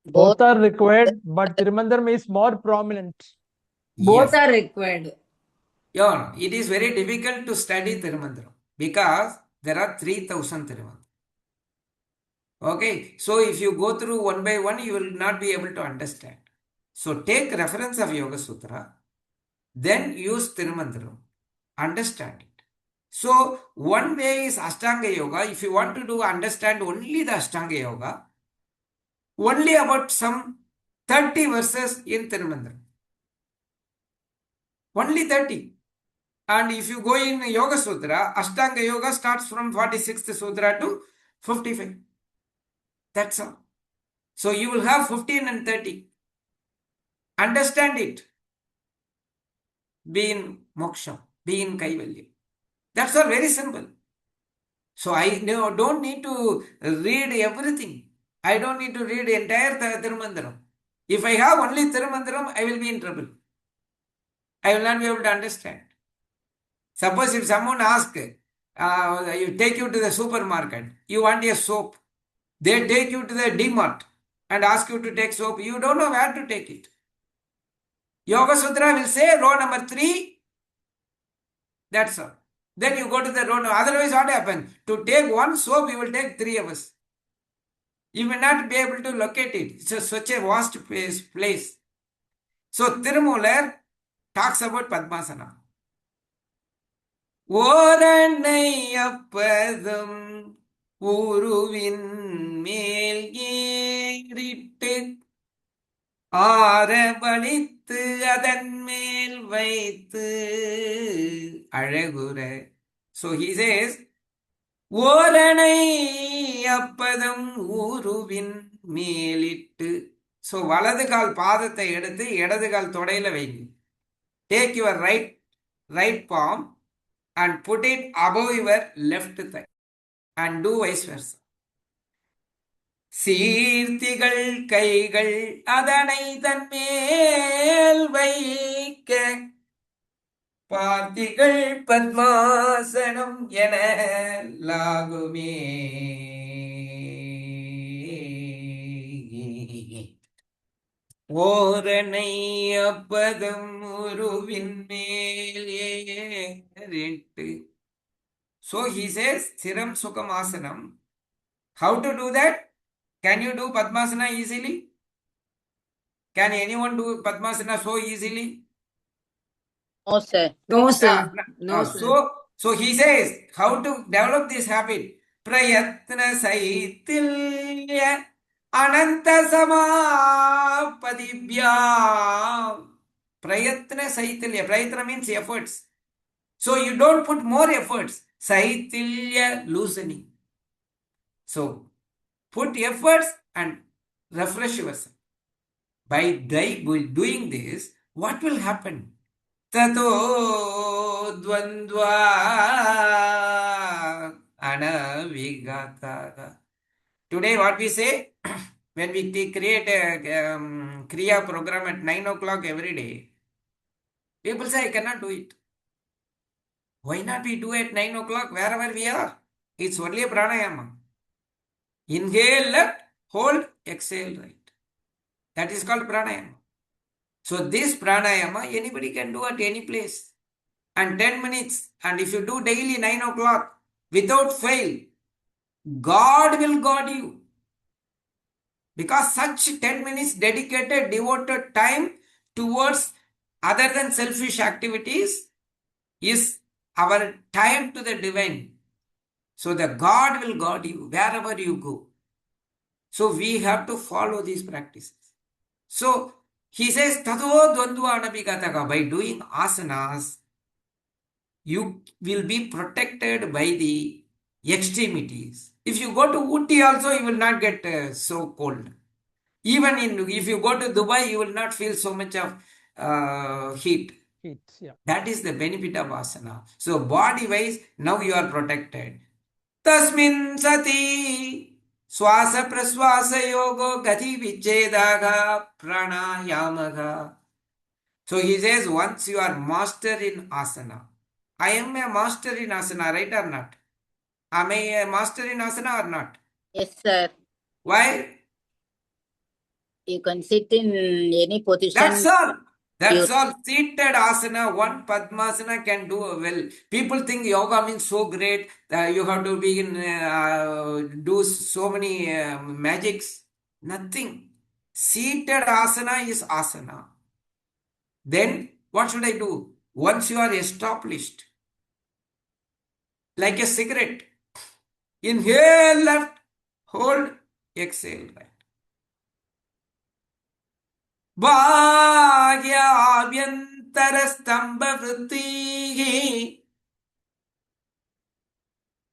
Both are required, but Tirumantiram is more prominent. Both Yes. are required. Yeah, it is very difficult to study Thirumantiram because there are 3000 Thirumantiram. Okay, so if you go through one by one, you will not be able to understand. So take reference of Yoga Sutra, then use Tirumantiram, understand it. So one way is Astanga Yoga. If you want to do understand only the Astanga Yoga, only about some 30 verses in Tirumantiram. Only 30. And if you go in Yoga Sutra, Ashtanga Yoga starts from 46th Sutra to 55. That's all. So you will have 15 and 30. Understand it. Be in moksha, be in kaivalya. That's all very simple. So I don't need to read everything. I don't need to read entire Tirumantiram. If I have only Tirumantiram, I will be in trouble. I will not be able to understand. Suppose if someone asks, you take you to the supermarket, you want a soap. They take you to the D-Mart and ask you to take soap. You don't know where to take it. Yoga Sutra will say row number 3. That's all. Then you go to the row. Otherwise, what happens? To take one soap, you will take 3 hours. You may not be able to locate it. It's such a vast place. So Thirumoolar talks about Padmasana. ஓரணை அப்பதும் உருவின் மேல் ஏறிட்டு ஆரவழித்து அதன் மேல் வைத்து அழகுற. So he says, ஓரணை அப்பதம் உருவின் மேலிட்டு. So வலது கால் பாதத்தை எடுத்து இடது கால் தொடையில வைங்க. Take your right palm and put it above your left thigh and do vice versa. சீர்த்திகள் கைகள் அதனை தன்மேல் வைக்க பார்த்திகள் பத்மாசனம் என லாகுமே. ஓரணை அப்பதம் உருவின் மேல் ஏறிட்டு. So he says, Thiram Sukham Asanam. How to do that? Can you do Padmasana easily? Can anyone do Padmasana so easily? No, sir. No, sir. No, sir. So he says, how to develop this habit? Prayatna Saitilya Ananta Samapadibhyam. Prayatna Saitilya. Prayatna means efforts. So you don't put more efforts. Saitilya, loosening. So put efforts and refresh yourself. By doing this, what will happen? Tato dvandva anavigata. Today what we say, when we create a Kriya program at 9 o'clock every day, people say, I cannot do it. Why not we do at 9 o'clock wherever we are? It's only a pranayama. Inhale left, hold, exhale right. That is called pranayama. So this pranayama anybody can do at any place. And 10 minutes. And if you do daily 9 o'clock without fail, God will guard you. Because such 10 minutes dedicated, devoted time towards other than selfish activities is our time to the divine. So the God will guard you wherever you go. So we have to follow these practices. So he says, Tado Dvandva Anabhigataka. By doing asanas, you will be protected by the extremities. If you go to Ooty also, you will not get so cold. Even if you go to Dubai, you will not feel so much of heat. Heat, yeah. That is the benefit of asana. So body-wise, now you are protected. Tasmin sati swasa praswasa yogo gati vichedaga pranayamaga. So he says, once you are master in asana, I am a master in asana, right or not? Am I a master in asana or not? Yes, sir. Why? You can sit in any position. That's all. That's all. Seated asana, one Padmasana can do well. People think yoga means so great that you have to be in, do so many magics. Nothing. Seated asana is asana. Then what should I do? Once you are established, like a cigarette, inhale left, hold, exhale right. Bhagyabhyantaraस्तम्भवृत्तिः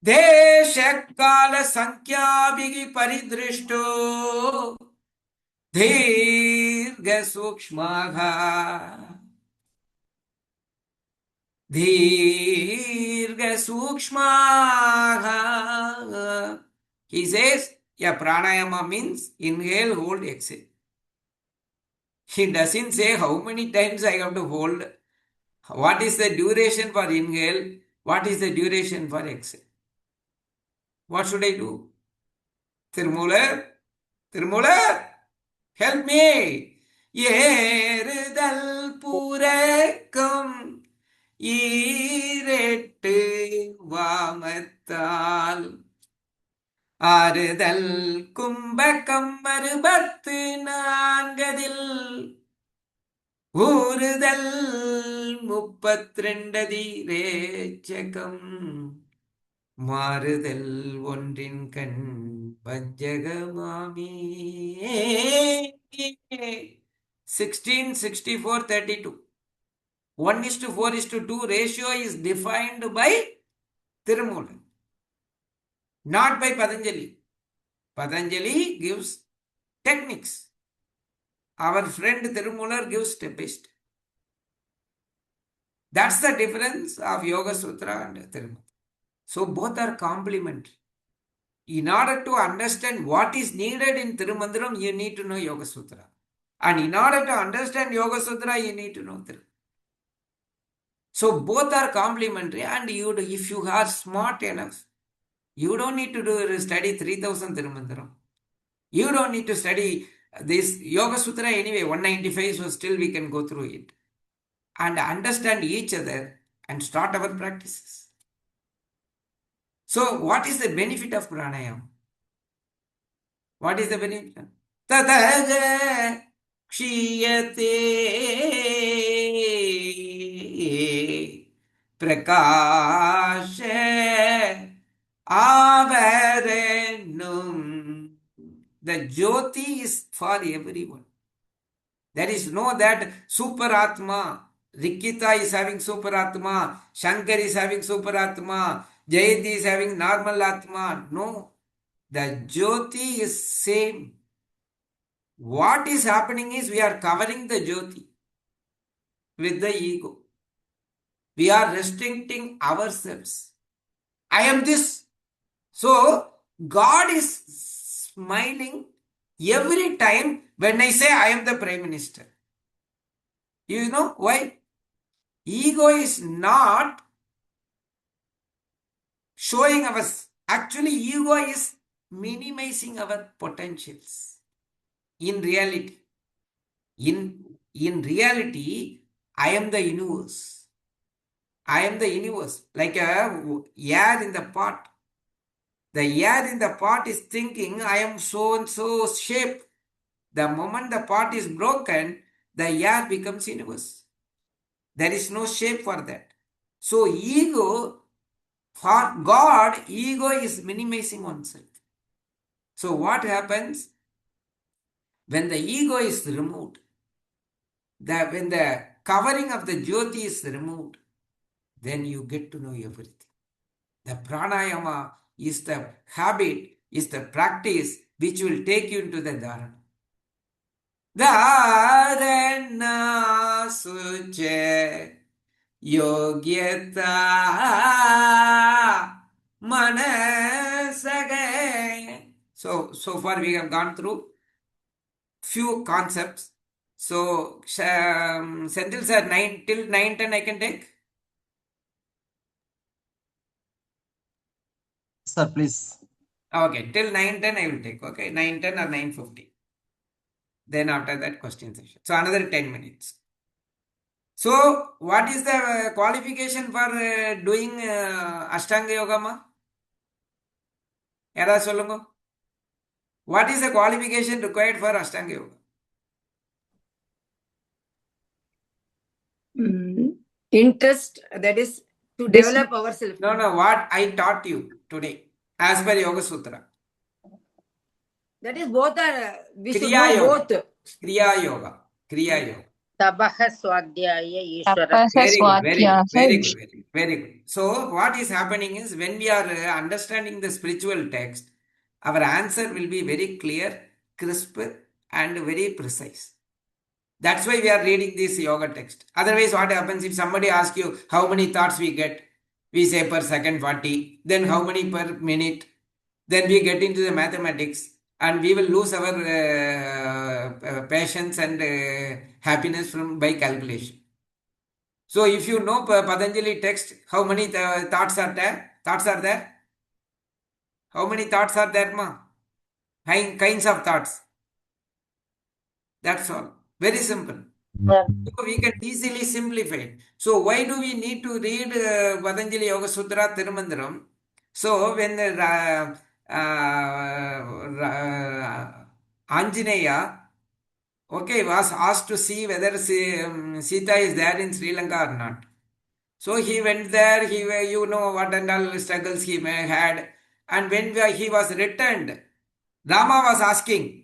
देशकालसंख्याभिः परिदृष्टो दीर्घसूक्ष्मः दीर्घसूक्ष्मः. He says, yeah, pranayama means inhale, hold, exhale. He doesn't say how many times I have to hold. What is the duration for inhale? What is the duration for exhale? What should I do? Thirumoolar, help me. Yerudal purekum ஈரெட்டு வாமத்தால் ஆறுதல் கும்பகம் மறுபத்து நான்கதில் ஊறுதல் 32 ரேச்சகம் மாறுதல் ஒன்றின் கண் பஞ்சகமாமே. 16, 64, 32. 1:4:2 ratio is defined by Tirumoolar, not by Patanjali. Patanjali gives techniques. Our friend Tirumoolar gives step by step. That's the difference of Yoga Sutra and Tirumoolar. So both are complementary. In order to understand what is needed in Tirumantiram, you need to know Yoga Sutra. And in order to understand Yoga Sutra, you need to know Tirumoolar. So both are complementary, and if you are smart enough, you don't need to study 3000 Tirumantiram. You don't need to study this Yoga Sutra anyway, 195, so still we can go through it and understand each other and start our practices. So what is the benefit of pranayama? What is the benefit? Tadaga kshiyate prakasha avarenum. The Jyoti is for everyone. There is no that super Atma. Rikita is having super Atma. Shankar is having super Atma. Jayanti is having normal Atma. No. The Jyoti is same. What is happening is we are covering the Jyoti with the ego. We are restricting ourselves. I am this. So God is smiling every time when I say I am the Prime Minister. You know why? Ego is not showing us. Actually, ego is minimizing our potentials. In reality, in reality, I am the universe. I am the universe. Like a air in the pot. The air in the pot is thinking, I am so and so shape. The moment the pot is broken, the air becomes universe. There is no shape for that. So ego, for God, ego is minimizing oneself. So what happens? When the ego is removed, when the covering of the jyoti is removed, then you get to know everything. The pranayama is the habit, is the practice which will take you into the dharana. Dharana suche yogyata manasage. So far we have gone through few concepts. So, Senthil sir, till 9:10 I can take? Sir, please. Okay, till 9:10 I will take. Okay, 9:10 or 9:50. Then after that, question session. So, another 10 minutes. So, what is the qualification for doing Ashtanga Yoga ma? Yada solungo. What is the qualification required for Ashtanga Yoga? Interest, that is to develop ourselves. No, what I taught you today as per Yoga Sutra. That is both are, we should Kriya know Yoga. both. Kriya Yoga. Kriya Yoga. Tapaha Swadhyaya Ishvara. Very good. So what is happening is when we are understanding the spiritual text, our answer will be very clear, crisp, and very precise. That's why we are reading this yoga text. Otherwise, what happens if somebody asks you how many thoughts we get? We say per second 40, then how many per minute? Then we get into the mathematics and we will lose our patience and happiness by calculation. So if you know Patanjali text, how many thoughts are there? How many thoughts are there, ma? Kinds of thoughts. That's all. Very simple. So we can easily simplify it. So why do we need to read Patanjali Yoga Sutra Tirumantiram? So when Anjaneya, was asked to see whether Sita is there in Sri Lanka or not. So he went there, you know what and all struggles he may had. And when he was returned, Rama was asking,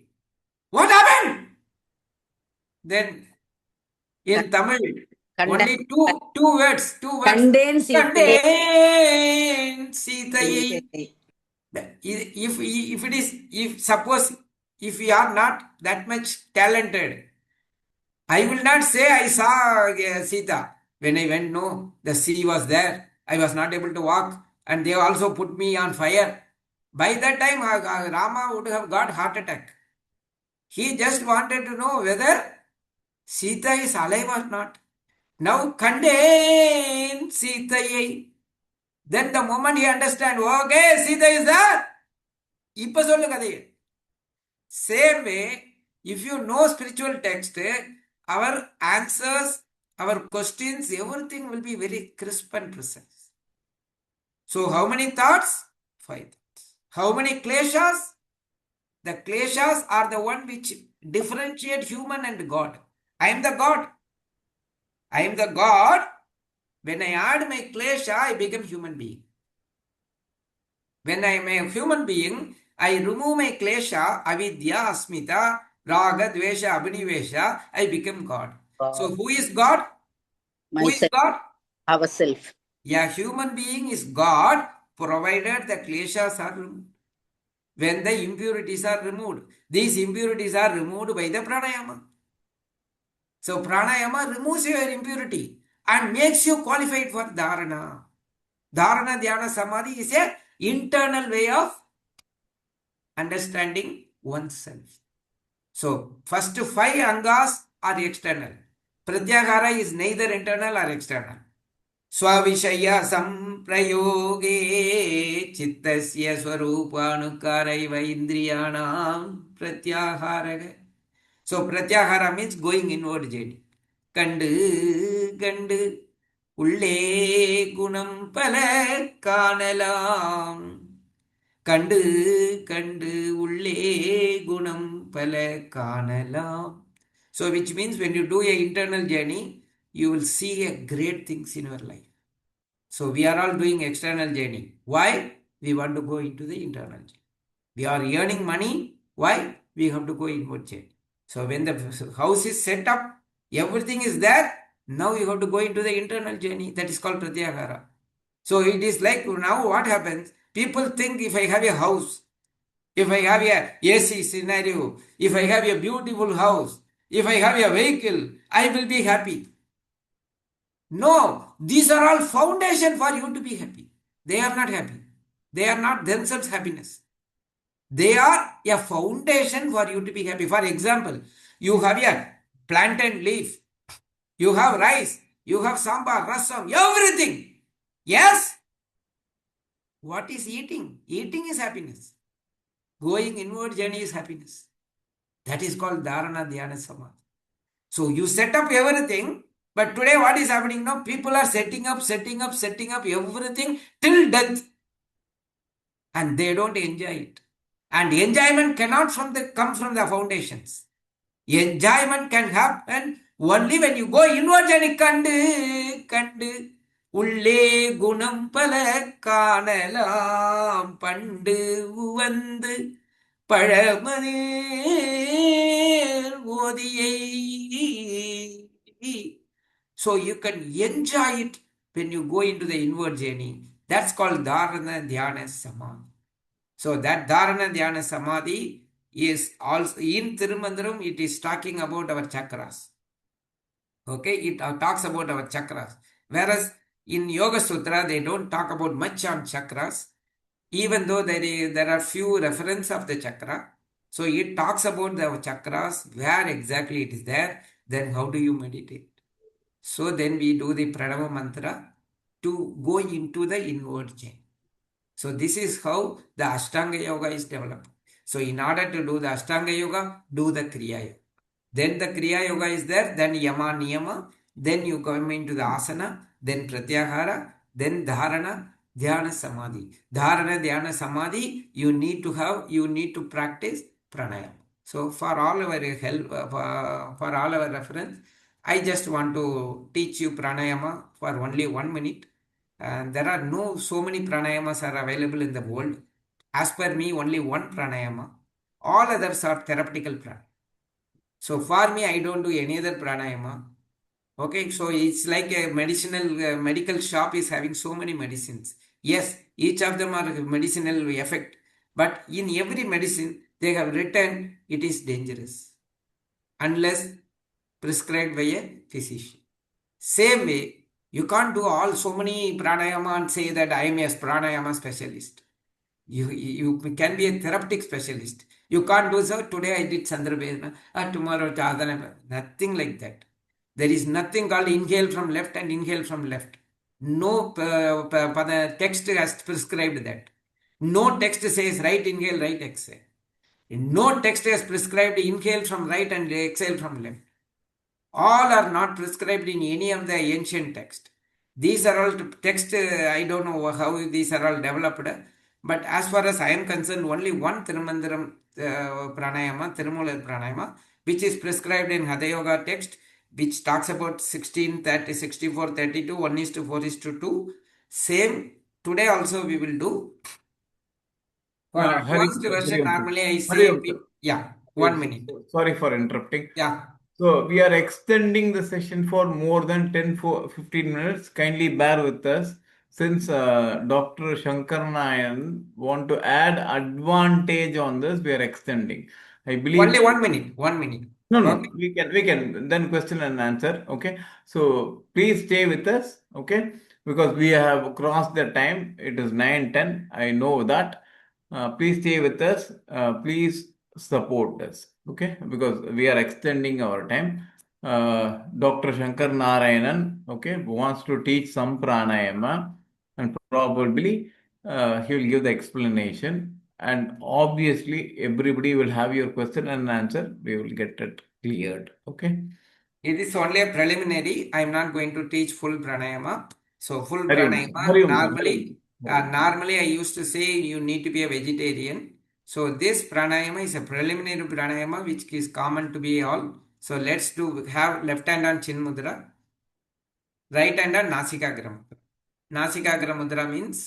what happened? Then in Tamil, only two words. Contain Sita. Contain Sita. Suppose if we are not that much talented, I will not say I saw Sita. When I went, no, the sea was there. I was not able to walk. And they also put me on fire. By that time, Rama would have got heart attack. He just wanted to know whether Sita is alive or not. Now, contain Sita. Then the moment he understands, okay, Sita is there. Ipa sollu kadai. Same way, if you know spiritual text, our answers, our questions, everything will be very crisp and precise. So how many thoughts? 5 thoughts. How many kleshas? The kleshas are the one which differentiate human and God. I am the God. I am the God. When I add my klesha, I become human being. When I am a human being, I remove my klesha, avidya, asmita, raga, dvesha, abhinivesha, I become God. So who is God? Who is God? Ourself. Yeah, human being is God, provided the kleshas are removed. When the impurities are removed, these impurities are removed by the pranayama. So pranayama removes your impurity and makes you qualified for dharana. Dharana, Dhyana, Samadhi is a internal way of understanding oneself. So, first 5 angas are external. Pratyahara is neither internal or external. Swavishaya samprayoge chittasya swarupanukaraiva indriyanam pratyahara. So, pratyahara means going inward journey. Kandu ulle gunam pala kanalam. கண்டு உள்ளே குணம் pala kanalam. So which means when you do a internal journey, you will see a great things in your life. So we are all doing external journey. Why? We want to go into the internal journey. We are earning money. Why? We have to go inward journey. So when the house is set up, everything is there. Now you have to go into the internal journey. That is called Pratyahara. So it is like now what happens? People think if I have a house, if I have a AC scenario, if I have a beautiful house, if I have a vehicle, I will be happy. No, these are all foundation for you to be happy. They are not happy. They are not themselves happiness. They are a foundation for you to be happy. For example, you have a plantain leaf, you have rice, you have sambar, rasam, everything. Yes? What is eating? Eating is happiness. Going inward journey is happiness. That is called Dharana, Dhyana, Samadhi. So you set up everything, but today what is happening now? People are setting up everything till death. And they don't enjoy it. And enjoyment cannot come from the foundations. Enjoyment can happen only when you go inward journey. Kandu. Ulle gunam pala kanalam pandu uvandu பழமனே ஓதியை. So you can enjoy it when you go into the inward journey. That's called Dharana, Dhyana, Samadhi. So that Dharana, Dhyana, Samadhi is also in Tirumantiram. It is talking about our chakras. Okay, it talks about our chakras. Whereas in Yoga Sutra, they don't talk about much on chakras, even though there are few reference of the chakra. So it talks about the chakras, where exactly it is there, then how do you meditate? So then we do the Pranayama mantra to go into the inward journey. So this is how the Astanga Yoga is developed. So in order to do the Astanga Yoga, do the Kriya Yoga. Then the Kriya Yoga is there, then Yama and Niyama, then you come into the Asana, then Pratyahara, then Dharana, Dhyana, Samadhi. Dharana, Dhyana, Samadhi, you need to practice Pranayama. So for all our help, for all our reference, I just want to teach you Pranayama for only 1 minute. And there are so many pranayamas are available in the world. As per me, only one pranayama. All others are therapeutical pranayama. So for me, I don't do any other pranayama. Okay, so it's like a medical shop is having so many medicines. Yes, each of them are medicinal effect. But in every medicine, they have written it is dangerous unless prescribed by a physician. Same way, you can't do so many pranayama and say that I am a pranayama specialist. You can be a therapeutic specialist. You can't do so. Today I did Chandrabedana, tomorrow Jadana. Nothing like that. There is nothing called inhale from left and inhale from left. No text has prescribed that. No text says right inhale, right exhale. No text has prescribed inhale from right and exhale from left. All are not prescribed in any of the ancient text. These are all text, I don't know how these are all developed, but as far as I am concerned, only one Tirumantiram Pranayama, Thirumoolar Pranayama, which is prescribed in Hatha Yoga text, which talks about 16:30, 64:32, 1:4:2. Same, today also we will do. For advanced version, normally I say, yeah, 1 minute. Sorry for interrupting. Yeah. So we are extending the session for more than 15 minutes. Kindly bear with us. Since Dr. Sankaranarayanan want to add advantage on this, we are extending. I believe only 1 minute. 1 minute. No, we can then question and answer. Okay, so please stay with us. Okay, because we have crossed the time. It is 9:10. I know that. Please stay with us. Please support us. Okay, because we are extending our time. Dr. Sankaranarayanan, okay, wants to teach some pranayama, and probably he will give the explanation. And obviously, everybody will have your question and answer. We will get it cleared. Okay. It is only a preliminary. I am not going to teach full pranayama. So full pranayama, normally I used to say you need to be a vegetarian. So this pranayama is a preliminary pranayama which is common to be all. So let's have left hand on chin mudra, right hand on nasikagra mudra. Nasikagra mudra means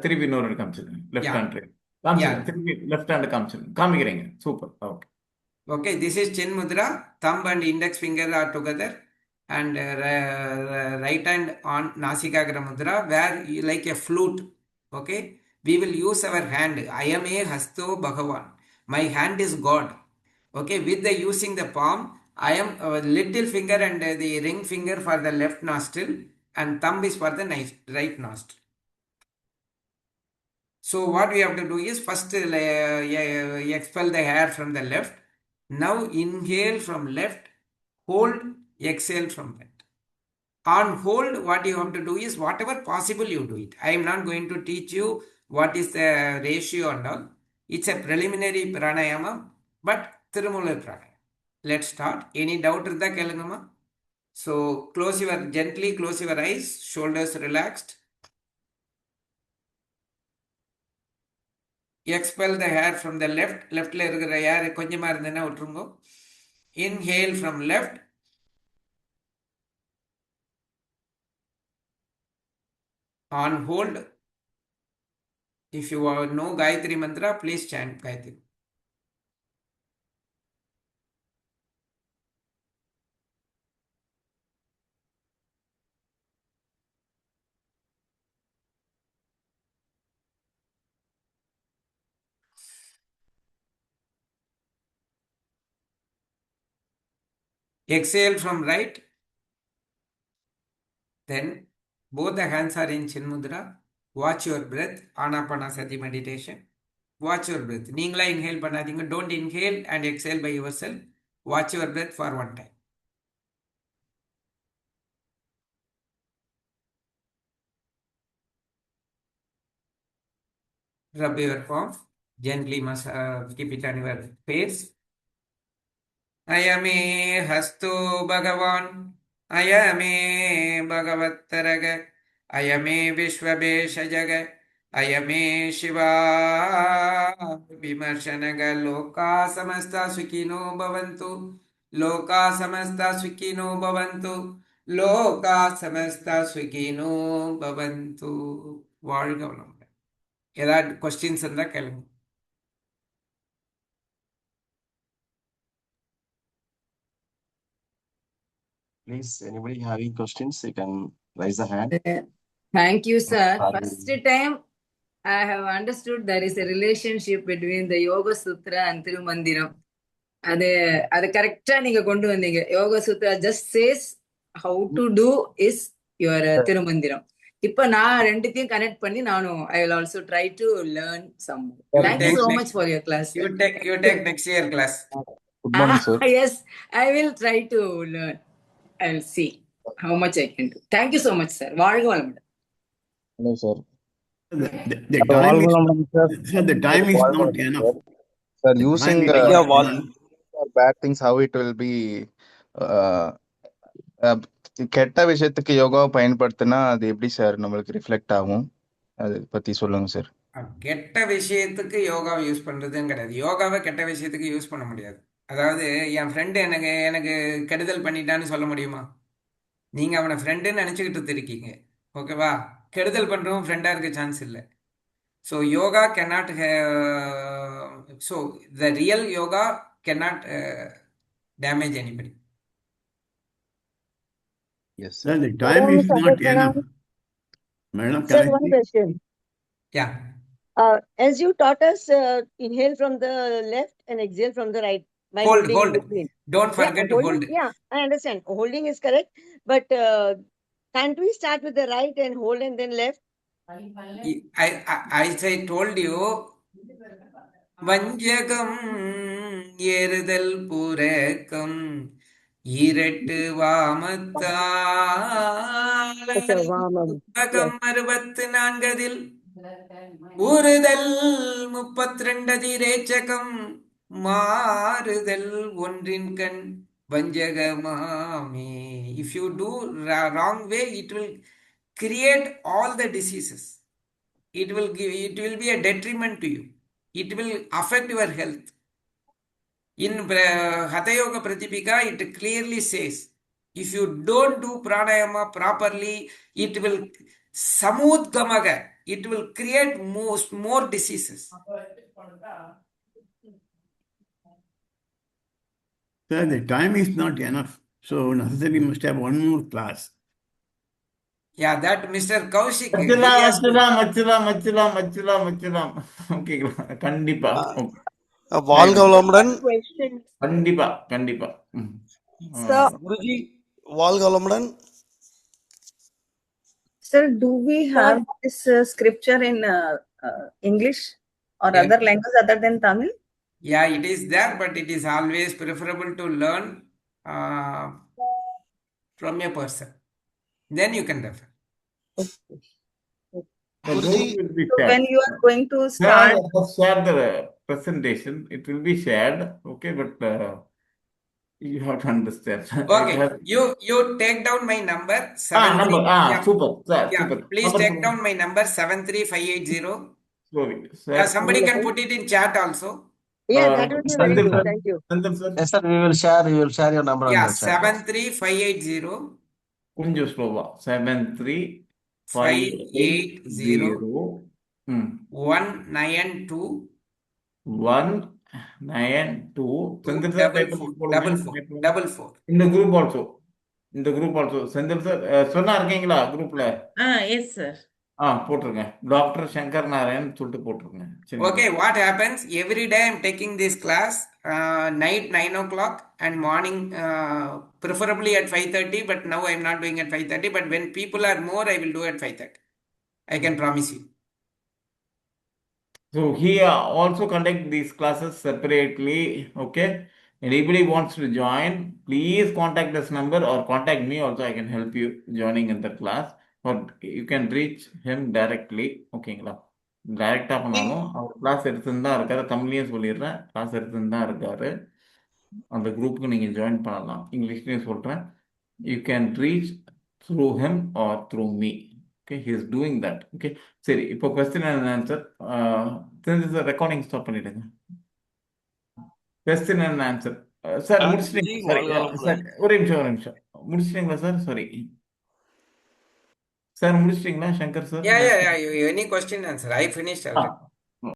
திருப்பி இன்னொரு காமிச்சிருங்க. Left hand காமிச்சிருங்க. திருப்பி left hand காமிச்சிருங்க. காமிக்கிறீங்க. Super. Okay. Okay, this is chin mudra. Thumb and index finger are together, and right hand on nasikagra mudra, where like a flute. Okay, we will use our hand. Ayame hasto Bhagavan. My hand is God. Okay, with the using the palm, I am little finger and the ring finger for the left nostril, and thumb is for the right nostril. So what we have to do is first expel the hair from the left. Now inhale from left, hold, exhale from right. On hold, what you have to do is whatever possible you do it. I am not going to teach you what is the ratio and all. It's a preliminary pranayama, but Thirumoolar pranayama. Let's start. Any doubt in the kelangama? So gently close your eyes, shoulders relaxed. Expel the hair from the left. Leftல இருக்கிற hair கொஞ்சமா இருந்தேன்னா விட்டுருங்க. Inhale from left. On hold. If you know Gayatri Mantra, please chant Gayatri. Exhale from right. Then both the hands are in chin mudra. Watch your breath. Anapanasati meditation. Watch your breath. நீங்களா inhale பண்ணாதீங்க. Don't inhale and exhale by yourself. Watch your breath for one time. Rub your palm. Gently keep it on your face. Ayame hasto Bhagavan. Ayame Bhagavataraga. Ayame Vishwabeshajaga. Ayame Shiva Vimarshanaga. Loka samasta sukino bhavantu. Loka samasta sukino bhavantu. Loka samasta sukino bhavantu. வாழ்க வளமுடன். ஏதாவது questions இருந்தா கேளுங்க. Please, anybody having questions, you can raise the hand. Thank you, sir. First time I have understood there is a relationship between the Yoga Sutra and Tirumantiram. அது கரெக்டா நீங்க கொண்டு வந்தீங்க. யோக சூத்ரா just says how to do is your Thirumanthiram. இப்ப நான் ரெண்டுத்தையும் connect பண்ணி நானும் I will also try to learn some. Thank you so much for your class. You take next year class. Good morning, sir. Yes, I will try to learn. I will see how much I can do. Thank you so much, sir. வாழ்க வளமுடன். Hello, sir. The time is not enough. Sir, using bad things, how it will be கெட்ட விஷயத்துக்கு யோகாவை பயன்படுத்தினா அது எப்படி sir நம்மளுக்கு reflect ஆகும்? அதை பத்தி சொல்லுங்க சார். கெட்ட விஷயத்துக்கு யோகாவை யூஸ் பண்றதுன்னு கிடையாது. யோகாவை கெட்ட விஷயத்துக்கு யூஸ் பண்ண முடியாது. அதாவது என் ஃப்ரெண்டு எனக்கு கெடுதல் பண்ணிட்டான்னு சொல்ல முடியுமா? நீங்க அவனை ஃப்ரெண்டுன்னு நினைச்சுக்கிட்டு இருக்கீங்க. ஓகேவா? கெடுதல் பண்றவன் ஃப்ரெண்டா இருக்க சான்ஸ் இல்லை. So yoga cannot so the real yoga cannot damage anybody. Yes, sir. The time is not enough. Madam, Sir, one question. Yeah. As you taught us, inhale from the left and exhale from the right. Hold. Don't forget to hold. Yeah, I understand. Holding is correct. But can't we start with the right and hold and then left? I told you, வஞ்சகம் ஏறுதல் புரக்கம் இரட்டு வாமத்தால் 64 ஊறுதல் 32 ரேச்சகம் மாறுதல் ஒன்றின் கண் வஞ்சகமாமே. If you do wrong way, it will create all the diseases. it will be a detriment to you. It will affect your health. In Hatha Yoga Pratipika, it clearly says, if you don't do pranayama properly, it will samudgamaga. It will create more diseases. Sir, the time is not enough. So necessarily must have one more class. Yeah, that Mr. Kaushik, ஓகேங்களா கண்டிப்பா வாழ்க வளமுடன் Question. கண்டிப்பா கண்டிப்பா Sir, Guruji வாழ்க வளமுடன் Sir, do we have this scripture in English or Yeah. other language other than Tamil? Yeah, it is there, but it is always preferable to learn from a person. Then you can refer. Guruji So when you are going to start, share the presentation. It will be shared, okay, but you have to understand. Okay, you take down my number. Number. Yeah. Super, sir, Yeah, super. please Number take down my number 73580. Slowly, sir. Yeah, somebody can put it in chat also. Yeah, that will be very good. Thank you. Yes, sir, we will share your number Yeah, on the chat box. 73580. கொஞ்சம் ஸ்லோவா 73580 192 192 44. இந்த group also Senthil sir சொன்னா இருக்கீங்களா குரூப்ல yes sir போட்டிருங்க doctor Shankar Narayan சொல்லிட்டு போட்டிருங்க Okay, what happens every day I'm taking this class night 9 o'clock and morning preferably at 5:30, but now I'm not doing at 5:30, but when people are more I will do at 5:30. I can promise you. So he also conduct these classes separately, okay? Anybody wants to join, please contact this number or contact me also. I can help you joining in the class, or you can reach him directly, ஓகேங்களா டைரக்டா பண்ணாலும் அவர் class எடுத்துன்னு தான் இருக்காரு. தமிழ்லையும் சொல்லிடுறேன், class எடுத்துன்னு தான் இருக்காரு. அந்த குரூப்புக்கு நீங்க ஜாயின் பண்ணலாம். இங்கிலீஷ்லயும் சொல்றேன். You can reach through him or through me. Okay, he is doing that. Okay, சரி இப்போ கொஸ்டின் அண்ட் ஆன்சர் தெரிஞ்ச ரெக்கார்டிங் ஸ்டாப் பண்ணிடுங்க. கொஸ்டின் அண்ட் ஆன்சர் சார் முடிச்சிட்டீங்க? சரி ஒரு நிமிஷம் முடிச்சிட்டீங்களா சார்? சாரி சார் முடிச்சிட்டீங்களா Shankar sir? Yeah. Any question answer? I finished already.